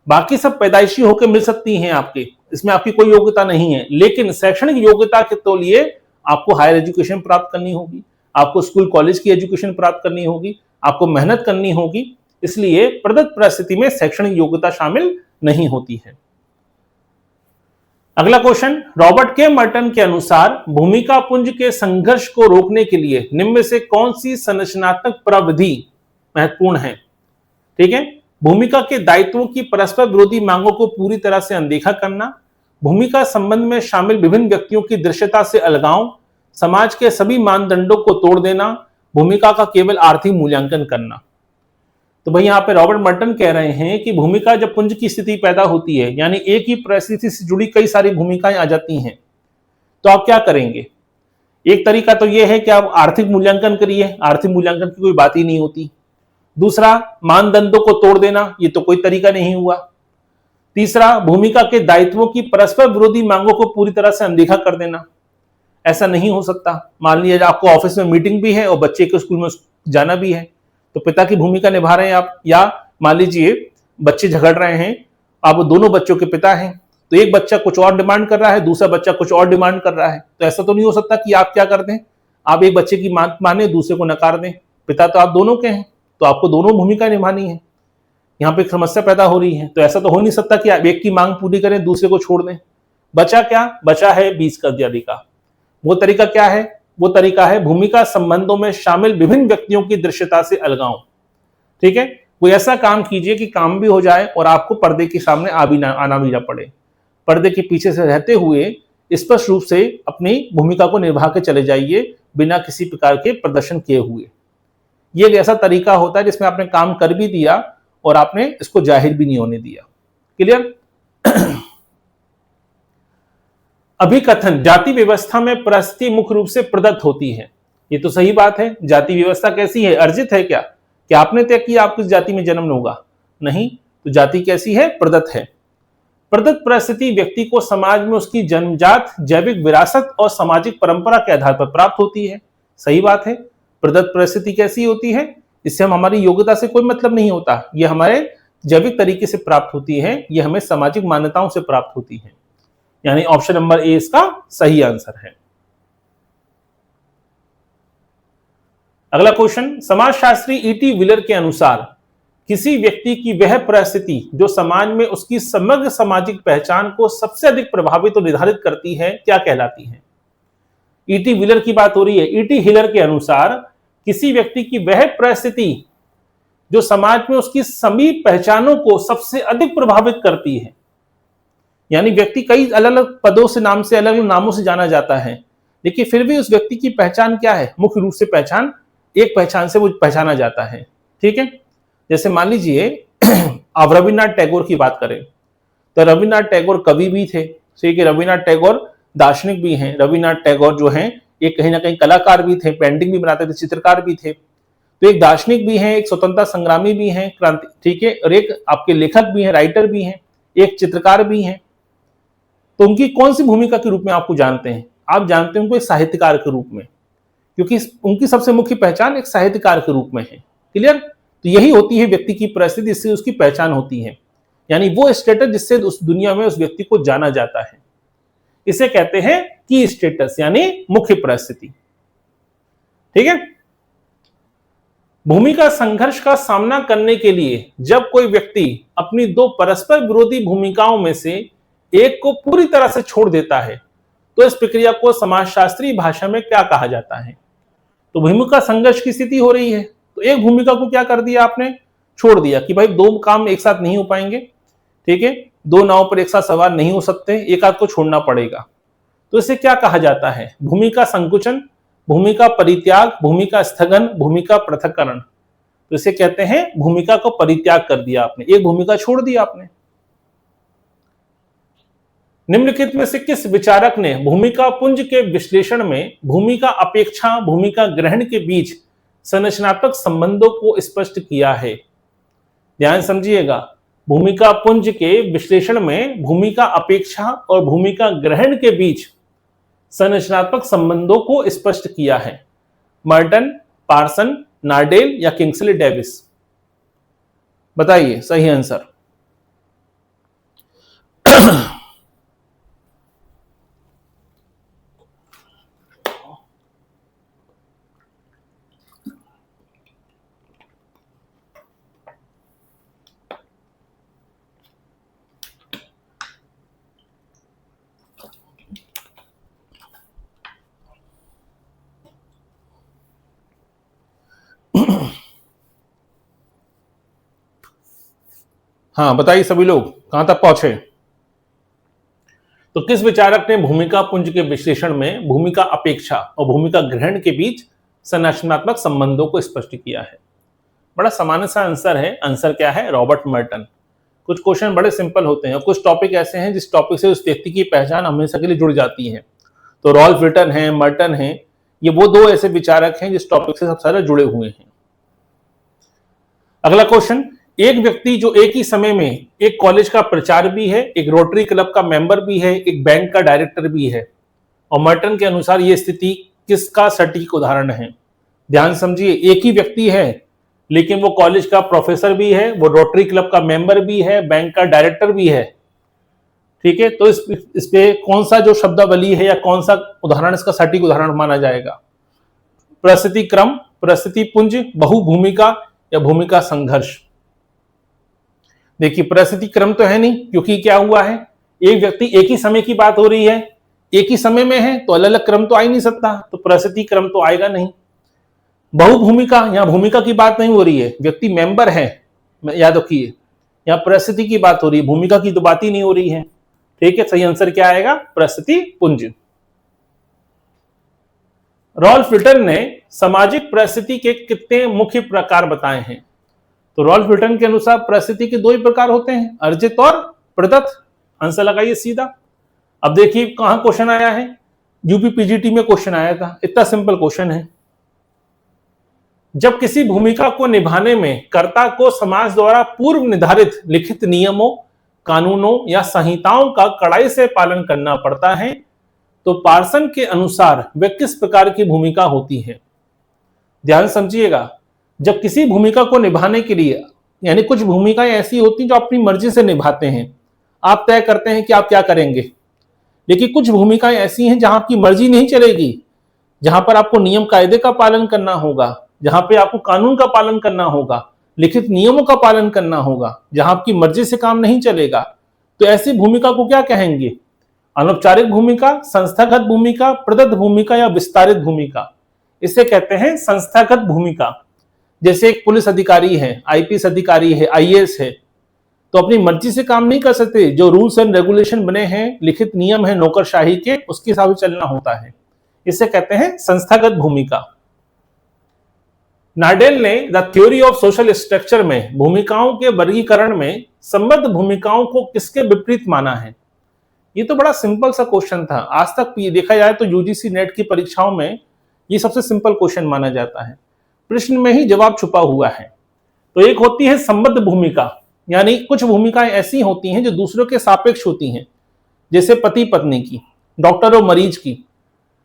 बाकी सब पैदाइशी होकर मिल सकती हैं आपके, इसमें आपकी कोई योग्यता नहीं है, लेकिन शैक्षणिक योग्यता के तो लिए आपको हायर एजुकेशन प्राप्त करनी होगी, आपको स्कूल कॉलेज की एजुकेशन प्राप्त करनी होगी, आपको मेहनत करनी होगी। इसलिए प्रदत्त परिस्थिति में शैक्षणिक योग्यता शामिल नहीं होती है। अगला क्वेश्चन, रॉबर्ट के मर्टन के अनुसार भूमिका पुंज के संघर्ष को रोकने के लिए निम्न में से कौन सी संरचनात्मक प्रविधि महत्वपूर्ण है? ठीक है, भूमिका के दायित्वों की परस्पर विरोधी मांगों को पूरी तरह से अनदेखा करना, भूमिका संबंध में शामिल विभिन्न व्यक्तियों की दृश्यता से अलगाव, समाज के सभी मानदंडों को तोड़ देना, भूमिका का केवल आर्थिक मूल्यांकन करना। तो भाई यहाँ पे रॉबर्ट मर्टन कह रहे हैं कि भूमिका जब पुंज की स्थिति पैदा होती है, यानी एक ही परिस्थिति से जुड़ी कई सारी भूमिकाएं आ जाती हैं, तो आप क्या करेंगे? एक तरीका तो यह है कि आप आर्थिक मूल्यांकन करिए, आर्थिक मूल्यांकन की कोई बात ही नहीं होती। दूसरा, मानदंडों को तोड़ देना, ये तो कोई तरीका नहीं हुआ। तीसरा, भूमिका के दायित्वों की परस्पर विरोधी मांगों को पूरी तरह से अनदेखा कर देना, ऐसा नहीं हो सकता। मान लीजिए आपको ऑफिस में मीटिंग भी है और बच्चे के स्कूल में जाना भी है, तो पिता की भूमिका निभा रहे हैं आप, या मान लीजिए बच्चे झगड़ रहे हैं, आप दोनों बच्चों के पिता हैं, तो एक बच्चा कुछ और डिमांड कर रहा है, दूसरा बच्चा कुछ और डिमांड कर रहा है, तो ऐसा तो नहीं हो सकता कि आप क्या कर दें, आप एक बच्चे की बात माने दूसरे को नकार दें। पिता तो आप दोनों के हैं, तो आपको दोनों भूमिका निभानी है। यहाँ पे एक समस्या पैदा हो रही है, तो ऐसा तो हो नहीं सकता कि आप एक की मांग पूरी करें दूसरे को छोड़ दें। बचा क्या? बचा है 20 का तरीका। वो तरीका क्या है? वो तरीका है भूमिका संबंधों में शामिल विभिन्न व्यक्तियों की दृश्यता से अलगाव। ठीक है, कोई ऐसा काम कीजिए कि काम भी हो जाए और आपको पर्दे के सामने आना भी ना पड़े। पर्दे के पीछे से रहते हुए स्पष्ट रूप से अपनी भूमिका को निभा के चले जाइए बिना किसी प्रकार के प्रदर्शन किए हुए। ये एक ऐसा तरीका होता है जिसमें आपने काम कर भी दिया और आपने इसको जाहिर भी नहीं होने दिया। क्लियर? अभिकथन, जाति व्यवस्था में परिस्थिति मुख्य रूप से प्रदत्त होती है। ये तो सही बात है। जाति व्यवस्था कैसी है? अर्जित है क्या? क्या आपने तय किया आप किस जाति में जन्म होगा? नहीं। तो जाति कैसी है? प्रदत्त है। प्रदत्त परिस्थिति व्यक्ति को समाज में उसकी जन्मजात जैविक विरासत और सामाजिक परंपरा के आधार पर प्राप्त होती है। सही बात है। प्रदत्त परिस्थिति कैसी होती है? इससे हमारी योग्यता से कोई मतलब नहीं होता। ये हमारे जैविक तरीके से प्राप्त होती है, ये हमें सामाजिक मान्यताओं से प्राप्त होती है। यानी ऑप्शन नंबर ए इसका सही आंसर है। अगला क्वेश्चन, समाजशास्त्री ईटी विलर के अनुसार किसी व्यक्ति की वह परिस्थिति जो समाज में उसकी समग्र सामाजिक पहचान को सबसे अधिक प्रभावित और निर्धारित करती है क्या कहलाती है? ईटी विलर की बात हो रही है। ईटी हिलर के अनुसार किसी व्यक्ति की वह परिस्थिति जो समाज में उसकी सभी पहचानों को सबसे अधिक प्रभावित करती है, यानी व्यक्ति कई अलग अलग पदों से नाम से अलग अलग नामों से जाना जाता है, लेकिन फिर भी उस व्यक्ति की पहचान क्या है? मुख्य रूप से पहचान, एक पहचान से वो पहचाना जाता है। ठीक है, जैसे मान लीजिए आप रविन्द्रनाथ टैगोर की बात करें तो रविन्द्रनाथ टैगोर कवि भी थे। ठीक है, रविन्द्रनाथ टैगोर दार्शनिक भी हैं। रविन्द्रनाथ टैगोर जो हैं एक कहीं ना कहीं कलाकार भी थे, पेंटिंग भी बनाते थे, चित्रकार भी थे। तो एक दार्शनिक भी हैं, एक स्वतंत्रता संग्रामी भी हैं, क्रांति, ठीक है, और एक आपके लेखक भी हैं, राइटर भी हैं, एक चित्रकार भी हैं। तो उनकी कौन सी भूमिका के रूप में आपको जानते हैं? आप जानते हैं उनको एक साहित्यकार के रूप में, क्योंकि उनकी सबसे मुख्य पहचान एक साहित्यकार के रूप में है। क्लियर? तो यही होती है व्यक्ति की परिस्थिति, जिससे उसकी पहचान होती है, यानी वो स्टेटस जिससे उस दुनिया में उस व्यक्ति को जाना जाता है। इसे कहते हैं की स्टेटस, यानी मुख्य परिस्थिति। ठीक है, भूमिका संघर्ष का सामना करने के लिए जब कोई व्यक्ति अपनी दो परस्पर विरोधी भूमिकाओं में से एक को पूरी तरह से छोड़ देता है तो इस प्रक्रिया को समाजशास्त्रीय भाषा में क्या कहा जाता है? तो भूमिका संघर्ष की स्थिति हो रही है, तो एक भूमिका को क्या कर दिया आपने? छोड़ दिया कि भाई दो काम एक साथ नहीं हो पाएंगे। ठीक है, दो नाव पर एक साथ सवार नहीं हो सकते, एक आध को छोड़ना पड़ेगा। तो इसे क्या कहा जाता है? भूमिका संकुचन, भूमिका परित्याग, भूमिका स्थगन, भूमिका पृथक्करण। तो इसे कहते हैं भूमिका को परित्याग कर दिया आपने, एक भूमिका छोड़ दी आपने। निम्नलिखित में से किस विचारक ने भूमिका पुंज के विश्लेषण में भूमिका अपेक्षा भूमिका ग्रहण के बीच संरचनात्मक संबंधों को स्पष्ट किया है? ध्यान समझिएगा, भूमिका पुंज के विश्लेषण में भूमिका अपेक्षा और भूमिका ग्रहण के बीच संरचनात्मक संबंधों को स्पष्ट किया है। मर्टन, पार्सन, नार्डेल या किंग्सले डेविस? बताइए सही आंसर। हाँ बताइए सभी लोग कहां तक पहुंचे? तो किस विचारक ने भूमिका पुंज के विश्लेषण में भूमिका अपेक्षा और भूमिका ग्रहण के बीच संरचनात्मक संबंधों को स्पष्ट किया है? बड़ा सामान्य सा आंसर है। आंसर क्या है? Robert Merton. कुछ क्वेश्चन बड़े सिंपल होते हैं और कुछ टॉपिक ऐसे हैं जिस टॉपिक से उस व्यक्ति की पहचान हमेशा के लिए जुड़ जाती है। तो रॉल्फ विटन है, मर्टन है, ये वो दो ऐसे विचारक हैं जिस टॉपिक से सबसे ज्यादा जुड़े हुए हैं। अगला क्वेश्चन, एक व्यक्ति जो एक ही समय में एक कॉलेज का प्रचार भी है, एक रोटरी क्लब का मेंबर भी है, एक बैंक का डायरेक्टर भी है, और मर्टन के अनुसार यह स्थिति किसका सटीक उदाहरण है? ध्यान समझिए, एक ही व्यक्ति है लेकिन वो कॉलेज का प्रोफेसर भी है, वो रोटरी क्लब का मेंबर भी है, बैंक का डायरेक्टर भी है। ठीक है, तो इस पे कौन सा जो शब्दावली है या कौन सा उदाहरण इसका सटीक उदाहरण माना जाएगा? परिस्थिति क्रम, परिस्थिति पुंज, बहुभूमिका या भूमिका संघर्ष? देखिए परिस्थिति क्रम तो है नहीं, क्योंकि क्या हुआ है, एक व्यक्ति एक ही समय की बात हो रही है, एक ही समय में है, तो अलग अलग क्रम तो आ ही नहीं सकता, तो परिस्थिति क्रम तो आएगा नहीं। बहुभूमिका, यहां भूमिका की बात नहीं हो रही है, व्यक्ति मेंबर है, याद रखिए, यहां परिस्थिति की बात हो रही है, भूमिका की तो बात ही नहीं हो रही है। ठीक है, सही आंसर क्या आएगा? परिस्थिति पुंज। रॉल्फ विल्टन ने सामाजिक परिस्थिति के कितने मुख्य प्रकार बताए हैं? तो रॉल्फ विल्टन के अनुसार परिस्थिति के दो ही प्रकार होते हैं, अर्जित और प्रदत्त। आंसर लगाइए सीधा। अब देखिए कहां क्वेश्चन आया है, यूपी पीजीटी में क्वेश्चन आया था, इतना सिंपल क्वेश्चन है। जब किसी भूमिका को निभाने में कर्ता को समाज द्वारा पूर्व निर्धारित लिखित नियमों, कानूनों या संहिताओं का कड़ाई से पालन करना पड़ता है, तो पार्सन के अनुसार वे किस प्रकार की भूमिका होती है? ध्यान समझिएगा, जब किसी भूमिका को निभाने के लिए, यानी कुछ भूमिकाएं ऐसी होती हैं जो अपनी मर्जी से निभाते हैं, आप तय करते हैं कि आप क्या करेंगे। लेकिन कुछ भूमिकाएं ऐसी हैं जहां आपकी मर्जी नहीं चलेगी, जहां पर आपको नियम कायदे का पालन करना होगा, जहां पे आपको कानून का पालन करना होगा, लिखित नियमों का पालन करना होगा, जहां आपकी मर्जी से काम नहीं चलेगा। तो ऐसी भूमिका को क्या कहेंगे? अनौपचारिक भूमिका, संस्थागत भूमिका, प्रदत्त भूमिका या विस्तारित भूमिका। इसे कहते हैं संस्थागत भूमिका। जैसे एक पुलिस अधिकारी है, आईपीएस अधिकारी है, आईएएस है, तो अपनी मर्जी से काम नहीं कर सकते, जो रूल्स एंड रेगुलेशन बने हैं, लिखित नियम है नौकरशाही के, उसके हिसाब से चलना होता है। इसे कहते हैं संस्थागत भूमिका। नार्डेल ने the theory of social structure में भूमिकाओं के वर्गीकरण में संबद्ध भूमिकाओं को किसके विपरीत माना है? ये तो बड़ा सिंपल सा क्वेश्चन था, आज तक ये देखा जाए तो यूजीसी नेट की परीक्षाओं में ये सबसे सिंपल क्वेश्चन माना जाता है, प्रश्न में ही जवाब छुपा हुआ है। तो एक होती है संबद्ध भूमिका, यानी कुछ भूमिकाएं ऐसी होती हैं जो दूसरों के सापेक्ष होती हैं, जैसे पति पत्नी की, डॉक्टर और मरीज की।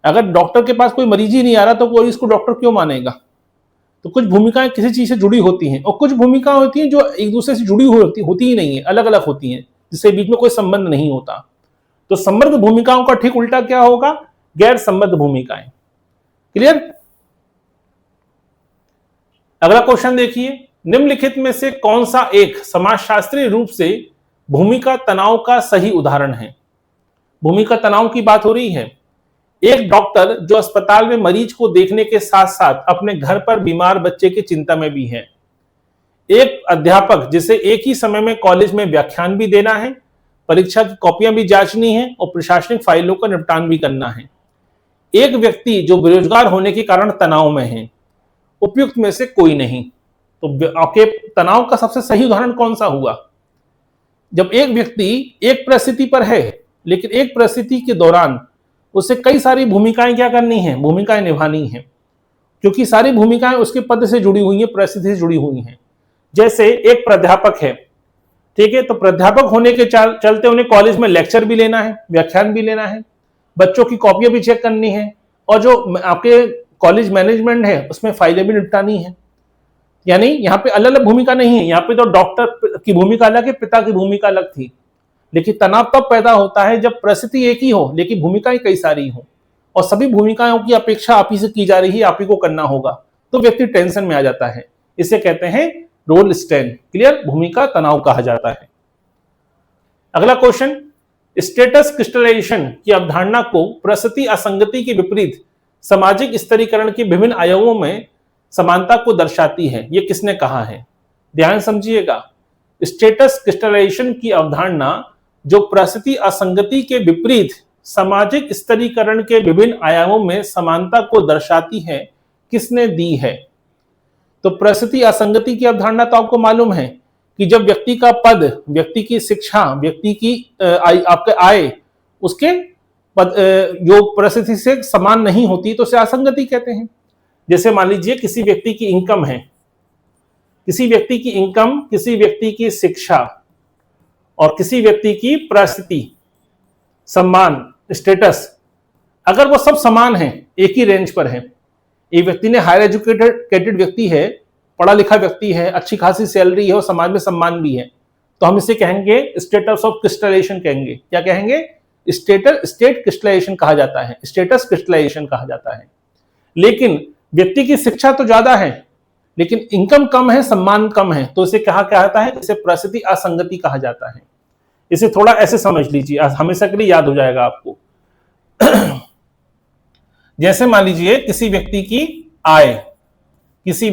अगर डॉक्टर के पास कोई मरीज ही नहीं आ रहा तो कोई इसको डॉक्टर क्यों मानेगा? तो कुछ भूमिकाएं किसी चीज से जुड़ी होती हैं, और कुछ भूमिकाएं होती हैं जो एक दूसरे से जुड़ी हुई होती ही नहीं है, अलग अलग होती हैं, जिससे बीच में कोई संबंध नहीं होता। तो संबद्ध भूमिकाओं का ठीक उल्टा क्या होगा? गैर संबद्ध भूमिकाएं। क्लियर? अगला क्वेश्चन देखिए, निम्नलिखित में से कौन सा एक समाजशास्त्रीय रूप से भूमिका तनाव का सही उदाहरण है? भूमिका तनाव की बात हो रही है। एक डॉक्टर जो अस्पताल में मरीज को देखने के साथ साथ अपने घर पर बीमार बच्चे की चिंता में भी है। एक अध्यापक जिसे एक ही समय में कॉलेज में व्याख्यान भी देना है, परीक्षा की कॉपियां भी जांचनी है और प्रशासनिक फाइलों का निपटान भी करना है। एक व्यक्ति जो बेरोजगार होने के कारण तनाव में है। उपयुक्त में से कोई नहीं। तो आपके तनाव का सबसे सही उदाहरण कौन सा हुआ? जब एक व्यक्ति एक परिस्थिति पर है, लेकिन एक परिस्थिति के दौरान उसे कई सारी भूमिकाएं क्या करनी है? भूमिकाएं निभानी है, क्योंकि सारी भूमिकाएं उसके पद से जुड़ी हुई हैं, परिस्थिति से जुड़ी हुई हैं। जैसे एक प्राध्यापक है, ठीक है, तो प्राध्यापक होने के चलते उन्हें कॉलेज में लेक्चर भी लेना है, व्याख्यान भी लेना है, बच्चों की कॉपियां भी चेक करनी है, और जो आपके कॉलेज मैनेजमेंट है उसमें फाइलें भी निपटानी है। यानी यहाँ पे अलग अलग भूमिका नहीं है। यहाँ पे तो डॉक्टर की भूमिका अलग है, पिता की भूमिका अलग थी। लेकिन तनाव तब पैदा होता है जब परिस्थिति एक ही हो लेकिन भूमिकाएं कई सारी हो, और सभी भूमिकाओं की अपेक्षा आप ही से की जा रही है, आप ही को करना होगा, तो व्यक्ति टेंशन में आ जाता है। इसे कहते हैं रोल स्ट्रेन। क्लियर? भूमिका तनाव कहा जाता है। अगला क्वेश्चन, स्टेटस क्रिस्टलाइजेशन की अवधारणा को परिस्थिति असंगति के विपरीत सामाजिक स्तरीकरण के विभिन्न आयामों में समानता को दर्शाती है। यह किसने कहा है? ध्यान समझिएगा। स्टेटस क्रिस्टलाइजेशन की अवधारणा जो परिस्थिति असंगति के विपरीत सामाजिक स्तरीकरण के विभिन्न आयामों में समानता को दर्शाती है, किसने दी है? तो परिस्थिति असंगति की अवधारणा तो आपको मालूम है कि जब व्यक्ति का पद, व्यक्ति की शिक्षा, व्यक्ति की आपके आय उसके पद जो परिस्थिति से समान नहीं होती तो उसे असंगति कहते हैं। जैसे मान लीजिए किसी व्यक्ति की इनकम है, किसी व्यक्ति की इनकम, किसी व्यक्ति की शिक्षा और किसी व्यक्ति की परिस्थिति, सम्मान, स्टेटस, अगर वो सब समान है, एक ही रेंज पर है, एक व्यक्ति ने हायर एजुकेटेड व्यक्ति है, पढ़ा लिखा व्यक्ति है, अच्छी खासी सैलरी है और समाज में सम्मान भी है, तो हम इसे कहेंगे स्टेटस ऑफ क्रिस्टलाइजेशन कहेंगे। क्या कहेंगे? स्टेट क्रिस्टलाइजेशन कहा जाता है, स्टेटस क्रिस्टलाइजेशन कहा जाता है। लेकिन व्यक्ति की शिक्षा तो ज्यादा है लेकिन इनकम कम है, सम्मान कम है, तो इसे कहा जाता है, इसे परिस्थिति असंगति कहा जाता है। इसे थोड़ा ऐसे समझ लीजिए, हमेशा के लिए याद हो जाएगा आपको। जैसे मान लीजिए किसी व्यक्ति की आय किसी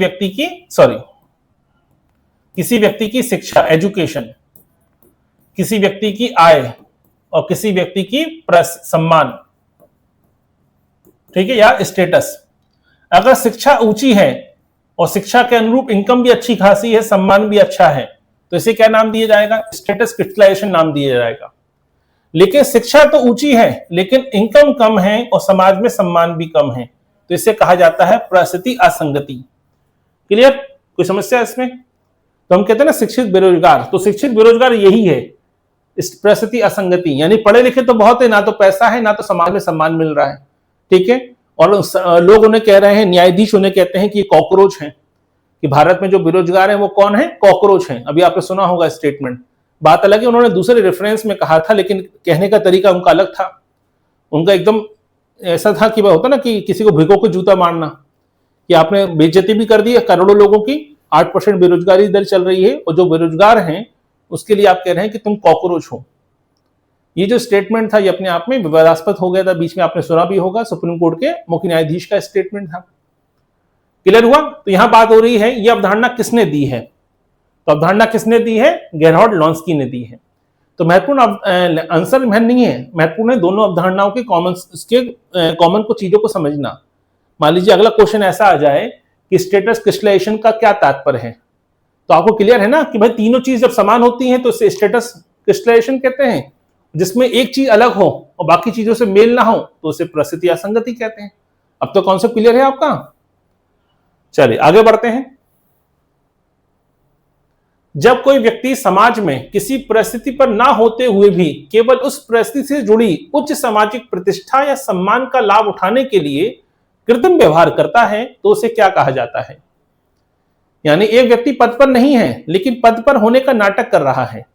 व्यक्ति की शिक्षा एजुकेशन, किसी व्यक्ति की आय और किसी व्यक्ति की सम्मान, ठीक है, या स्टेटस। अगर शिक्षा ऊंची है और शिक्षा के अनुरूप इनकम भी अच्छी खासी है, सम्मान भी अच्छा है, तो इसे क्या नाम दिया जाएगा? स्टेटस क्रिस्टलाइजेशन नाम दिया जाएगा। लेकिन शिक्षा तो ऊंची है लेकिन इनकम कम है और समाज में सम्मान भी कम है, तो इसे कहा जाता है परिस्थिति असंगति। क्लियर? कोई समस्या इसमें? तो हम कहते हैं ना शिक्षित बेरोजगार, तो शिक्षित बेरोजगार यही है, परिस्थिति असंगति। यानी पढ़े लिखे तो बहुत है, ना तो पैसा है ना तो समाज में सम्मान मिल रहा है, ठीक है। और लोग उन्हें कह रहे हैं, न्यायाधीश उन्हें कहते हैं कि ये कॉकरोच हैं, कि भारत में जो बेरोजगार हैं वो कौन है? कॉकरोच हैं। अभी आपने सुना होगा स्टेटमेंट। बात अलग है, उन्होंने दूसरे रेफरेंस में कहा था, लेकिन कहने का तरीका उनका अलग था। उनका एकदम ऐसा था कि वह होता ना कि किसी को भिगो के जूता मारना, कि आपने बेइज्जती भी कर दी है करोड़ों लोगों की, 8% बेरोजगारी दर चल रही है और जो बेरोजगार हैं उसके लिए आप कह रहे हैं कि तुम कॉकरोच हो। ये जो स्टेटमेंट था ये अपने आप में विवादास्पद हो गया था, बीच में आपने सुना भी होगा, सुप्रीम कोर्ट के मुख्य न्यायाधीश का स्टेटमेंट था। क्लियर हुआ? तो यहां बात हो रही है ये अवधारणा किसने दी है, तो अवधारणा किसने दी है? गेरहार्ड लॉन्स्की ने दी है। तो महत्वपूर्ण आंसर नहीं है, महत्वपूर्ण है दोनों अवधारणाओं के कॉमन को चीजों को समझना। मान लीजिए अगला क्वेश्चन ऐसा आ जाए कि स्टेटस क्रिस्टलाइजेशन का क्या तात्पर्य है, तो आपको क्लियर है ना कि भाई तीनों चीज जब समान होती हैं तो इसे स्टेटस क्रिस्टलाइजेशन कहते हैं। जिसमें एक चीज अलग हो और बाकी चीजों से मेल ना हो तो उसे परिस्थिति असंगति कहते हैं। अब तो कॉन्सेप्ट क्लियर है आपका? चलिए आगे बढ़ते हैं। जब कोई व्यक्ति समाज में किसी परिस्थिति पर ना होते हुए भी केवल उस परिस्थिति से जुड़ी उच्च सामाजिक प्रतिष्ठा या सम्मान का लाभ उठाने के लिए कृत्रिम व्यवहार करता है तो उसे क्या कहा जाता है? यानी एक व्यक्ति पद पर नहीं है लेकिन पद पर होने का नाटक कर रहा है,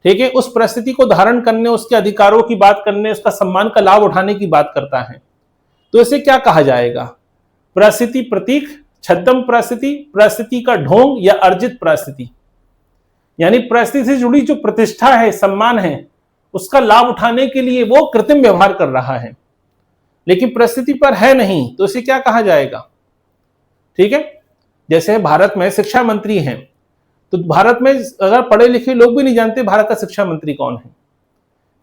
ठीक है, उस परिस्थिति को धारण करने, उसके अधिकारों की बात करने, उसका सम्मान का लाभ उठाने की बात करता है, तो इसे क्या कहा जाएगा? परिस्थिति प्रतीक, छद्म परिस्थिति, परिस्थिति का ढोंग या अर्जित परिस्थिति। यानी परिस्थिति से जुड़ी जो प्रतिष्ठा है, सम्मान है, उसका लाभ उठाने के लिए वो कृत्रिम व्यवहार कर रहा है, लेकिन परिस्थिति पर है नहीं, तो इसे क्या कहा जाएगा? ठीक है, जैसे भारत में शिक्षा मंत्री हैं, तो भारत में अगर पढ़े लिखे लोग भी नहीं जानते भारत का शिक्षा मंत्री कौन है,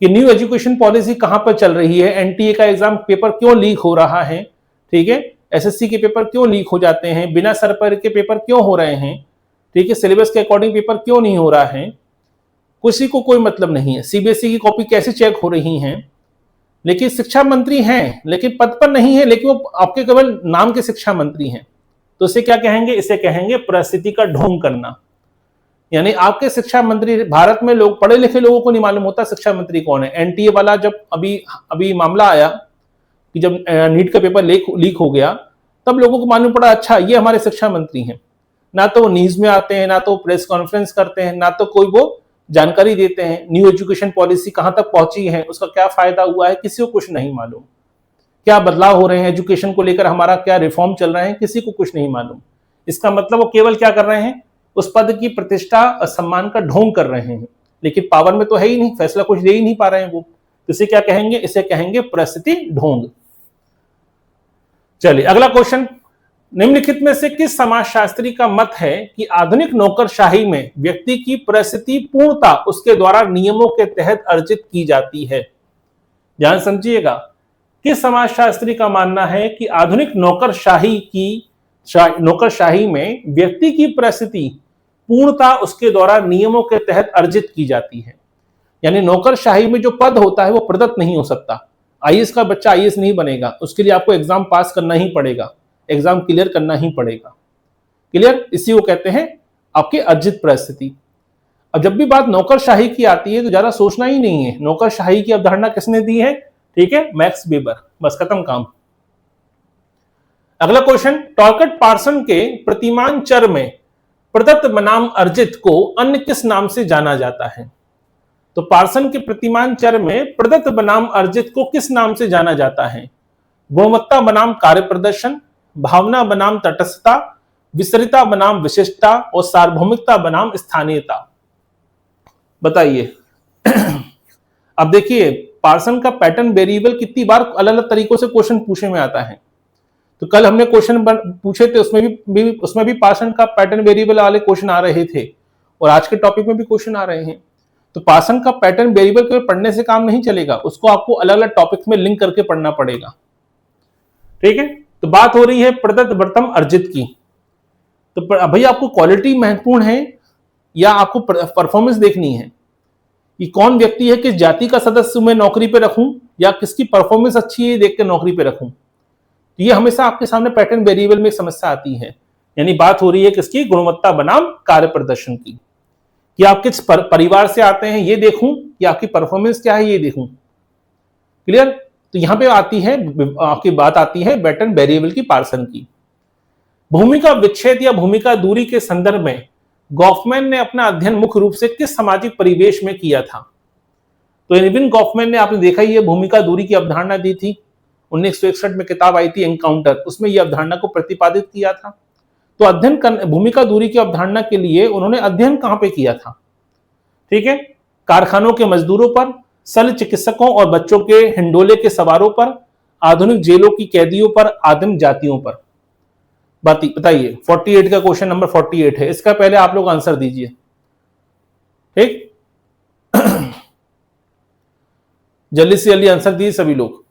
कि न्यू एजुकेशन पॉलिसी कहां पर चल रही है, एनटीए का एग्जाम पेपर क्यों लीक हो रहा है, ठीक है, एसएससी के पेपर क्यों लीक हो जाते हैं, बिना सर पर के पेपर क्यों हो रहे हैं, ठीक है, सिलेबस के अकॉर्डिंग पेपर क्यों नहीं हो रहा है, किसी को कोई मतलब नहीं है। सीबीएसई की कॉपी कैसे चेक हो रही हैं, लेकिन शिक्षा मंत्री हैं लेकिन पद पर नहीं है, लेकिन वो आपके केवल नाम के शिक्षा मंत्री हैं, तो इसे क्या कहेंगे? इसे कहेंगे परिस्थिति का ढोंग करना। यानी आपके शिक्षा मंत्री, भारत में लोग पढ़े लिखे लोगों को नहीं मालूम होता शिक्षा मंत्री कौन है। एनटीए वाला जब अभी मामला आया कि जब नीट का पेपर लीक हो गया, तब लोगों को मालूम पड़ा अच्छा ये हमारे शिक्षा मंत्री हैं। ना तो वो न्यूज में आते हैं, ना तो प्रेस कॉन्फ्रेंस करते हैं, ना तो कोई वो जानकारी देते हैं न्यू एजुकेशन पॉलिसी कहां तक पहुंची है, उसका क्या फायदा हुआ है, किसी को कुछ नहीं मालूम। क्या बदलाव हो रहे हैं एजुकेशन को लेकर, हमारा क्या रिफॉर्म चल रहे हैं, किसी को कुछ नहीं मालूम। इसका मतलब वो केवल क्या कर रहे हैं? उस पद की प्रतिष्ठा और सम्मान का ढोंग कर रहे हैं, लेकिन पावर में तो है ही नहीं, फैसला कुछ दे ही नहीं पा रहे हैं वो। तो इसे क्या कहेंगे? इसे कहेंगे परिस्थिति ढोंग। चलिए अगला क्वेश्चन, निम्नलिखित में से किस समाजशास्त्री का मत है कि आधुनिक नौकरशाही में व्यक्ति की परिस्थिति पूर्णता उसके द्वारा नियमों के तहत अर्जित की जाती है? ध्यान समझिएगा, किस समाजशास्त्री का मानना है कि आधुनिक नौकरशाही में व्यक्ति की परिस्थिति पूर्णता उसके द्वारा नियमों के तहत अर्जित की जाती है। यानी नौकरशाही में जो पद होता है वो प्रदत्त नहीं हो सकता। आईएएस का बच्चा आईएएस नहीं बनेगा, उसके लिए आपको एग्जाम पास करना ही पड़ेगा, एग्जाम क्लियर करना ही पड़ेगा। क्लियर? इसी को कहते हैं आपकी अर्जित परिस्थिति। अब जब भी बात नौकरशाही की आती है तो ज्यादा सोचना ही नहीं है, नौकरशाही की अवधारणा किसने दी है? ठीक है, मैक्स वेबर। बस खत्म काम। अगला क्वेश्चन, टॉर्केट पार्सन के प्रतिमान चर में प्रदत्त बनाम अर्जित को अन्य किस नाम से जाना जाता है? तो पार्सन के प्रतिमान चर में प्रदत्त बनाम अर्जित को किस नाम से जाना जाता है? गुणवत्ता बनाम कार्य प्रदर्शन, भावना बनाम तटस्थता, विस्तृतता बनाम विशिष्टता और सार्वभौमिकता बनाम स्थानीयता। बताइए। अब देखिए पार्सन का पैटर्न वेरिएबल कितनी बार अलग अलग तरीकों से क्वेश्चन पूछने में आता है। तो कल हमने क्वेश्चन पूछे थे, उसमें भी पासन का पैटर्न वेरिएबल वाले क्वेश्चन आ रहे थे, और आज के टॉपिक में भी क्वेश्चन आ रहे हैं। तो पासन का पैटर्न वेरिएबल केवल पढ़ने से काम नहीं चलेगा, उसको आपको अलग अलग टॉपिक्स में लिंक करके पढ़ना पड़ेगा। ठीक है, तो बात हो रही है प्रदत्त वर्तम अर्जित की। तो भैया आपको क्वालिटी महत्वपूर्ण है या आपको परफॉर्मेंस देखनी है कि कौन व्यक्ति है, किस जाति का सदस्य मैं नौकरी पे रखूं या किसकी परफॉर्मेंस अच्छी है देख के नौकरी पे रखूं। तो ये हमेशा आपके सामने पैटर्न वेरिएबल में समस्या आती है। यानी बात हो रही है किसकी, गुणवत्ता बनाम कार्य प्रदर्शन की, कि आप किस परिवार से आते हैं ये देखूं कि आपकी परफॉर्मेंस क्या है ये देखूं। क्लियर। तो यहां पे आती है आपकी बात आती है पैटर्न वेरिएबल की, पार्सन की। भूमिका विच्छेद या भूमिका दूरी के संदर्भ में गॉफमैन ने अपना अध्ययन मुख्य रूप से किस सामाजिक परिवेश में किया था। तो इरविन गॉफमैन ने, आपने देखा ही है, भूमिका दूरी की अवधारणा दी थी। 1961 में किताब आई थी एनकाउंटर, उसमें यह अवधारणा को प्रतिपादित किया था। तो अध्ययन भूमिका दूरी की अवधारणा के लिए उन्होंने अध्ययन कहां पे किया था? ठीक है, कारखानों के मजदूरों पर, शल्य चिकित्सकों और बच्चों के हिंडोले के सवारों पर, आधुनिक जेलों की कैदियों पर, आदिम जातियों पर। बताइए, 48 का क्वेश्चन नंबर 48 है, इसका पहले आप लोग आंसर दीजिए। ठीक, जल्दी से जल्दी आंसर दीजिए सभी लोग।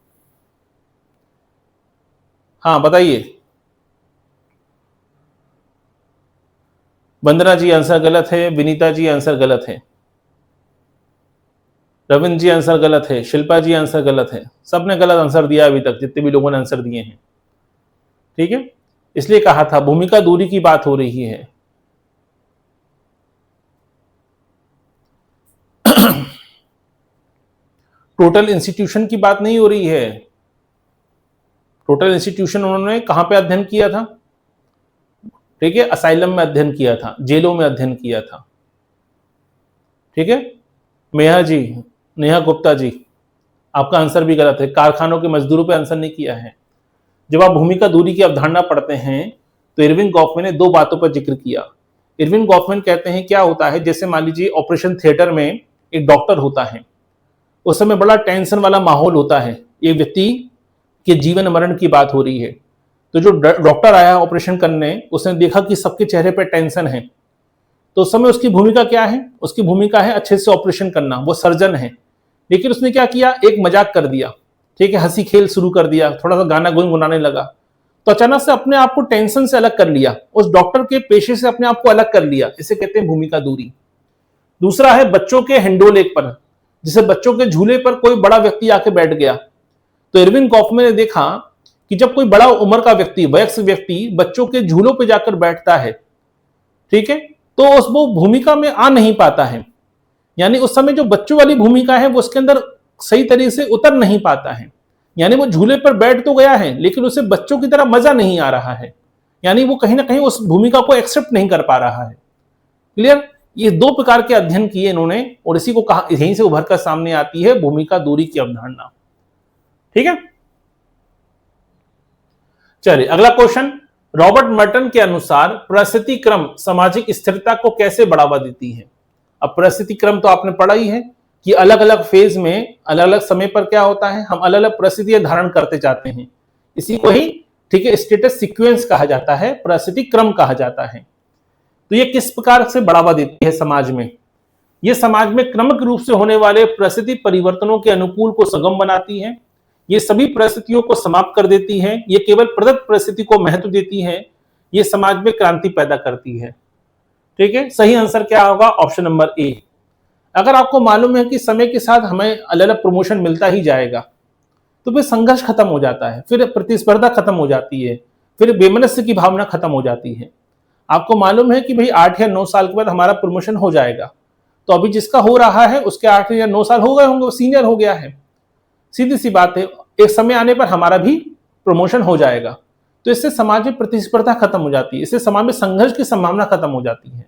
हाँ बताइए। वंदना जी आंसर गलत है, विनीता जी आंसर गलत है, रविंद्र जी आंसर गलत है, शिल्पा जी आंसर गलत है। सबने गलत आंसर दिया अभी तक, जितने भी लोगों ने आंसर दिए हैं। ठीक है, इसलिए कहा था भूमिका दूरी की बात हो रही है। टोटल इंस्टीट्यूशन की बात नहीं हो रही है। टोटल इंस्टीट्यूशन उन्होंने कहां पे अध्ययन किया था? ठीक है, असाइलम में अध्ययन किया था, जेलों में अध्ययन किया था। ठीक है, नेहा गुप्ता जी, आपका आंसर भी गलत है, कारखानों के मजदूरों पे आंसर नहीं किया है। जब आप भूमिका दूरी की अवधारणा पढ़ते हैं तो इरविन गॉफमैन ने दो बातों पर जिक्र किया। इरविन गॉफमैन कहते हैं क्या होता है, जैसे मान लीजिए ऑपरेशन थिएटर में एक डॉक्टर होता है, उस समय बड़ा टेंशन वाला माहौल होता है, एक व्यक्ति के जीवन मरण की बात हो रही है। तो जो डॉक्टर आया ऑपरेशन करने, उसने देखा कि सबके चेहरे पर टेंशन है, तो उस समय उसकी भूमिका क्या है? उसकी भूमिका है अच्छे से ऑपरेशन करना, वो सर्जन है। लेकिन उसने क्या किया, एक मजाक कर दिया, ठीक है, हंसी खेल शुरू कर दिया, थोड़ा सा गाना गुनगुनाने लगा, तो अचानक से अपने आप को टेंशन से अलग कर लिया, उस डॉक्टर के पेशे से अपने आप को अलग कर लिया। इसे कहते हैं भूमिका दूरी। दूसरा है बच्चों के हिंडोले पर, जैसे बच्चों के झूले पर कोई बड़ा व्यक्ति आके बैठ गया। तो इरविन गॉफमैन ने देखा कि जब कोई बड़ा उम्र का व्यक्ति, वयस्क व्यक्ति बच्चों के झूलों पर जाकर बैठता है, ठीक है, तो उस वो भूमिका में आ नहीं पाता है। यानी उस समय जो बच्चों वाली भूमिका है वो उसके अंदर सही तरीके से उतर नहीं पाता है। यानी वो झूले पर बैठ तो गया है लेकिन उसे बच्चों की तरह मजा नहीं आ रहा है, यानी वो कहीं ना कहीं उस भूमिका को एक्सेप्ट नहीं कर पा रहा है। क्लियर। ये दो प्रकार के अध्ययन किए इन्होंने और इसी को कहा, यहीं से उभरकर सामने आती है भूमिका दूरी की अवधारणा। ठीक है, चलिए अगला क्वेश्चन। रॉबर्ट मर्टन के अनुसार परिस्थिति क्रम सामाजिक स्थिरता को कैसे बढ़ावा देती है? अब परिस्थिति क्रम तो आपने पढ़ा ही है कि अलग अलग फेज में, अलग अलग समय पर क्या होता है, हम अलग अलग परिस्थितियां धारण करते जाते हैं। इसी को ही, ठीक है, स्टेटस सीक्वेंस कहा जाता है, परिस्थिति क्रम कहा जाता है। तो ये किस प्रकार से बढ़ावा देती है समाज में? ये समाज में क्रमिक रूप से होने वाले परिस्थिति परिवर्तनों के अनुकूल को सुगम बनाती है। ये सभी परिस्थितियों को समाप्त कर देती है। ये केवल प्रदत्त परिस्थिति को महत्व देती है। ये समाज में क्रांति पैदा करती है। ठीक है, सही आंसर क्या होगा? Option number A. अगर आपको मालूम है कि समय के साथ हमें अलग अलग प्रमोशन मिलता ही जाएगा, तो फिर संघर्ष खत्म हो जाता है, फिर प्रतिस्पर्धा खत्म हो जाती है, फिर बेमनस्य की भावना खत्म हो जाती है। आपको मालूम है कि भाई 8 या 9 साल के बाद हमारा प्रमोशन हो जाएगा, तो अभी जिसका हो रहा है उसके 8 या 9 साल हो गए होंगे, वो सीनियर हो गया है। सीधी सी बात है, एक समय आने पर हमारा भी प्रमोशन हो जाएगा। तो इससे समाज में प्रतिस्पर्धा खत्म हो जाती है, इससे समाज में संघर्ष की संभावना खत्म हो जाती है।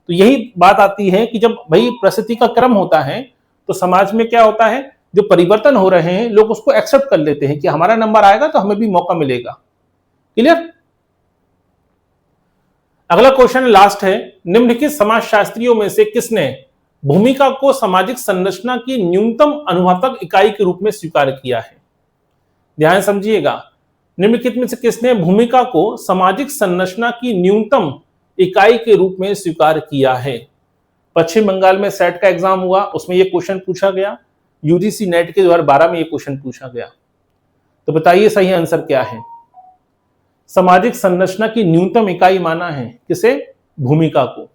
तो यही बात आती है कि जब भाई परिस्थिति का क्रम होता है तो समाज में क्या होता है, जो परिवर्तन हो रहे हैं लोग उसको एक्सेप्ट कर लेते हैं कि हमारा नंबर आएगा तो हमें भी मौका मिलेगा। क्लियर। अगला क्वेश्चन लास्ट है। निम्नलिखित समाजशास्त्रियों में से किसने भूमिका को सामाजिक संरचना की न्यूनतम अनुभवात्मक इकाई के रूप में स्वीकार किया है? ध्यान समझिएगा, निम्नलिखित में से किसने भूमिका को सामाजिक संरचना की न्यूनतम इकाई के रूप में स्वीकार किया है? पश्चिम बंगाल में सेट का एग्जाम हुआ, उसमें यह क्वेश्चन पूछा गया। यूजीसी नेट के 2012 में यह क्वेश्चन पूछा गया। तो बताइए सही आंसर क्या है? सामाजिक संरचना की न्यूनतम इकाई माना है किसे? भूमिका को।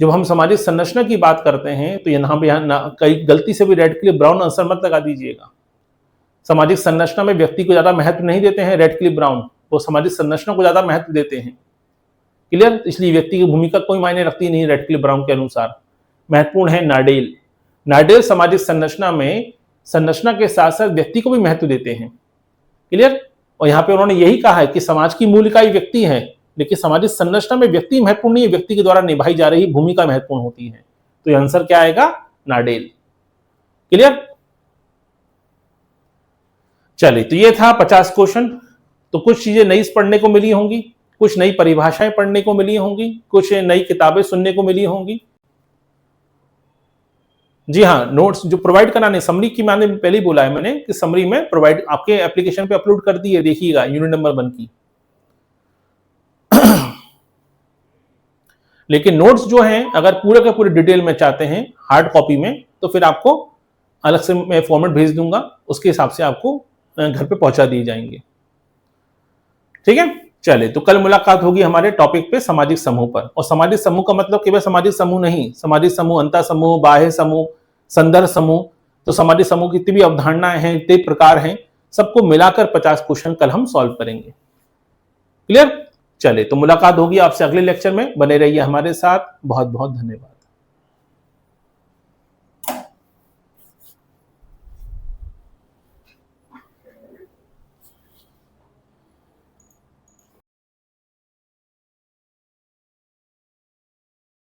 जब हम सामाजिक संरचना की बात करते हैं तो यहाँ कई गलती से भी रेड क्लिफ ब्राउन आंसर मत लगा दीजिएगा। सामाजिक संरचना में व्यक्ति को ज्यादा महत्व नहीं देते हैं रेड क्लिफ ब्राउन, वो सामाजिक संरचना को ज्यादा महत्व देते हैं। क्लियर? इसलिए व्यक्ति की भूमिका कोई मायने रखती नहीं रेड क्लिफ ब्राउन के अनुसार। महत्वपूर्ण है नाडेल। नाडेल सामाजिक संरचना में संरचना के साथ साथ व्यक्ति को भी महत्व देते हैं। क्लियर? और यहाँ पे उन्होंने यही कहा है कि समाज की मूल इकाई व्यक्ति है, लेकिन सामाजिक संरचना में व्यक्ति महत्वपूर्ण नहीं है, व्यक्ति के द्वारा निभाई जा रही भूमिका महत्वपूर्ण होती है। तो यह आंसर क्या आएगा? नाडेल। क्लियर? चलिए, तो ये था 50 क्वेश्चन। तो कुछ चीजें नई पढ़ने को मिली होंगी, कुछ नई परिभाषाएं पढ़ने को मिली होंगी, कुछ नई किताबें सुनने को मिली होंगी। जी हाँ, नोट्स जो प्रोवाइड कराने, समरी की मैंने पहले ही बोला है मैंने कि समरी में प्रोवाइड आपके एप्लीकेशन पे अपलोड कर दी है, देखिएगा यूनिट नंबर 1 की। लेकिन नोट्स जो हैं अगर पूरे के पूरे डिटेल में चाहते हैं हार्ड कॉपी में, तो फिर आपको अलग से मैं फॉर्मेट भेज दूंगा, उसके हिसाब से आपको घर पे पहुंचा दिए जाएंगे। ठीक है? चले, तो कल मुलाकात होगी हमारे टॉपिक पे सामाजिक समूह पर। और सामाजिक समूह का मतलब केवल सामाजिक समूह नहीं, सामाजिक समूह, अंतर समूह, बाह्य समूह, संदर्भ समूह, तो सामाजिक समूह की जितनी भी अवधारणाएं हैं, जितने प्रकार हैं, सबको मिलाकर 50 क्वेश्चन कल हम सॉल्व करेंगे। क्लियर? चले, तो मुलाकात होगी आपसे अगले लेक्चर में। बने रहिए हमारे साथ। बहुत बहुत धन्यवाद।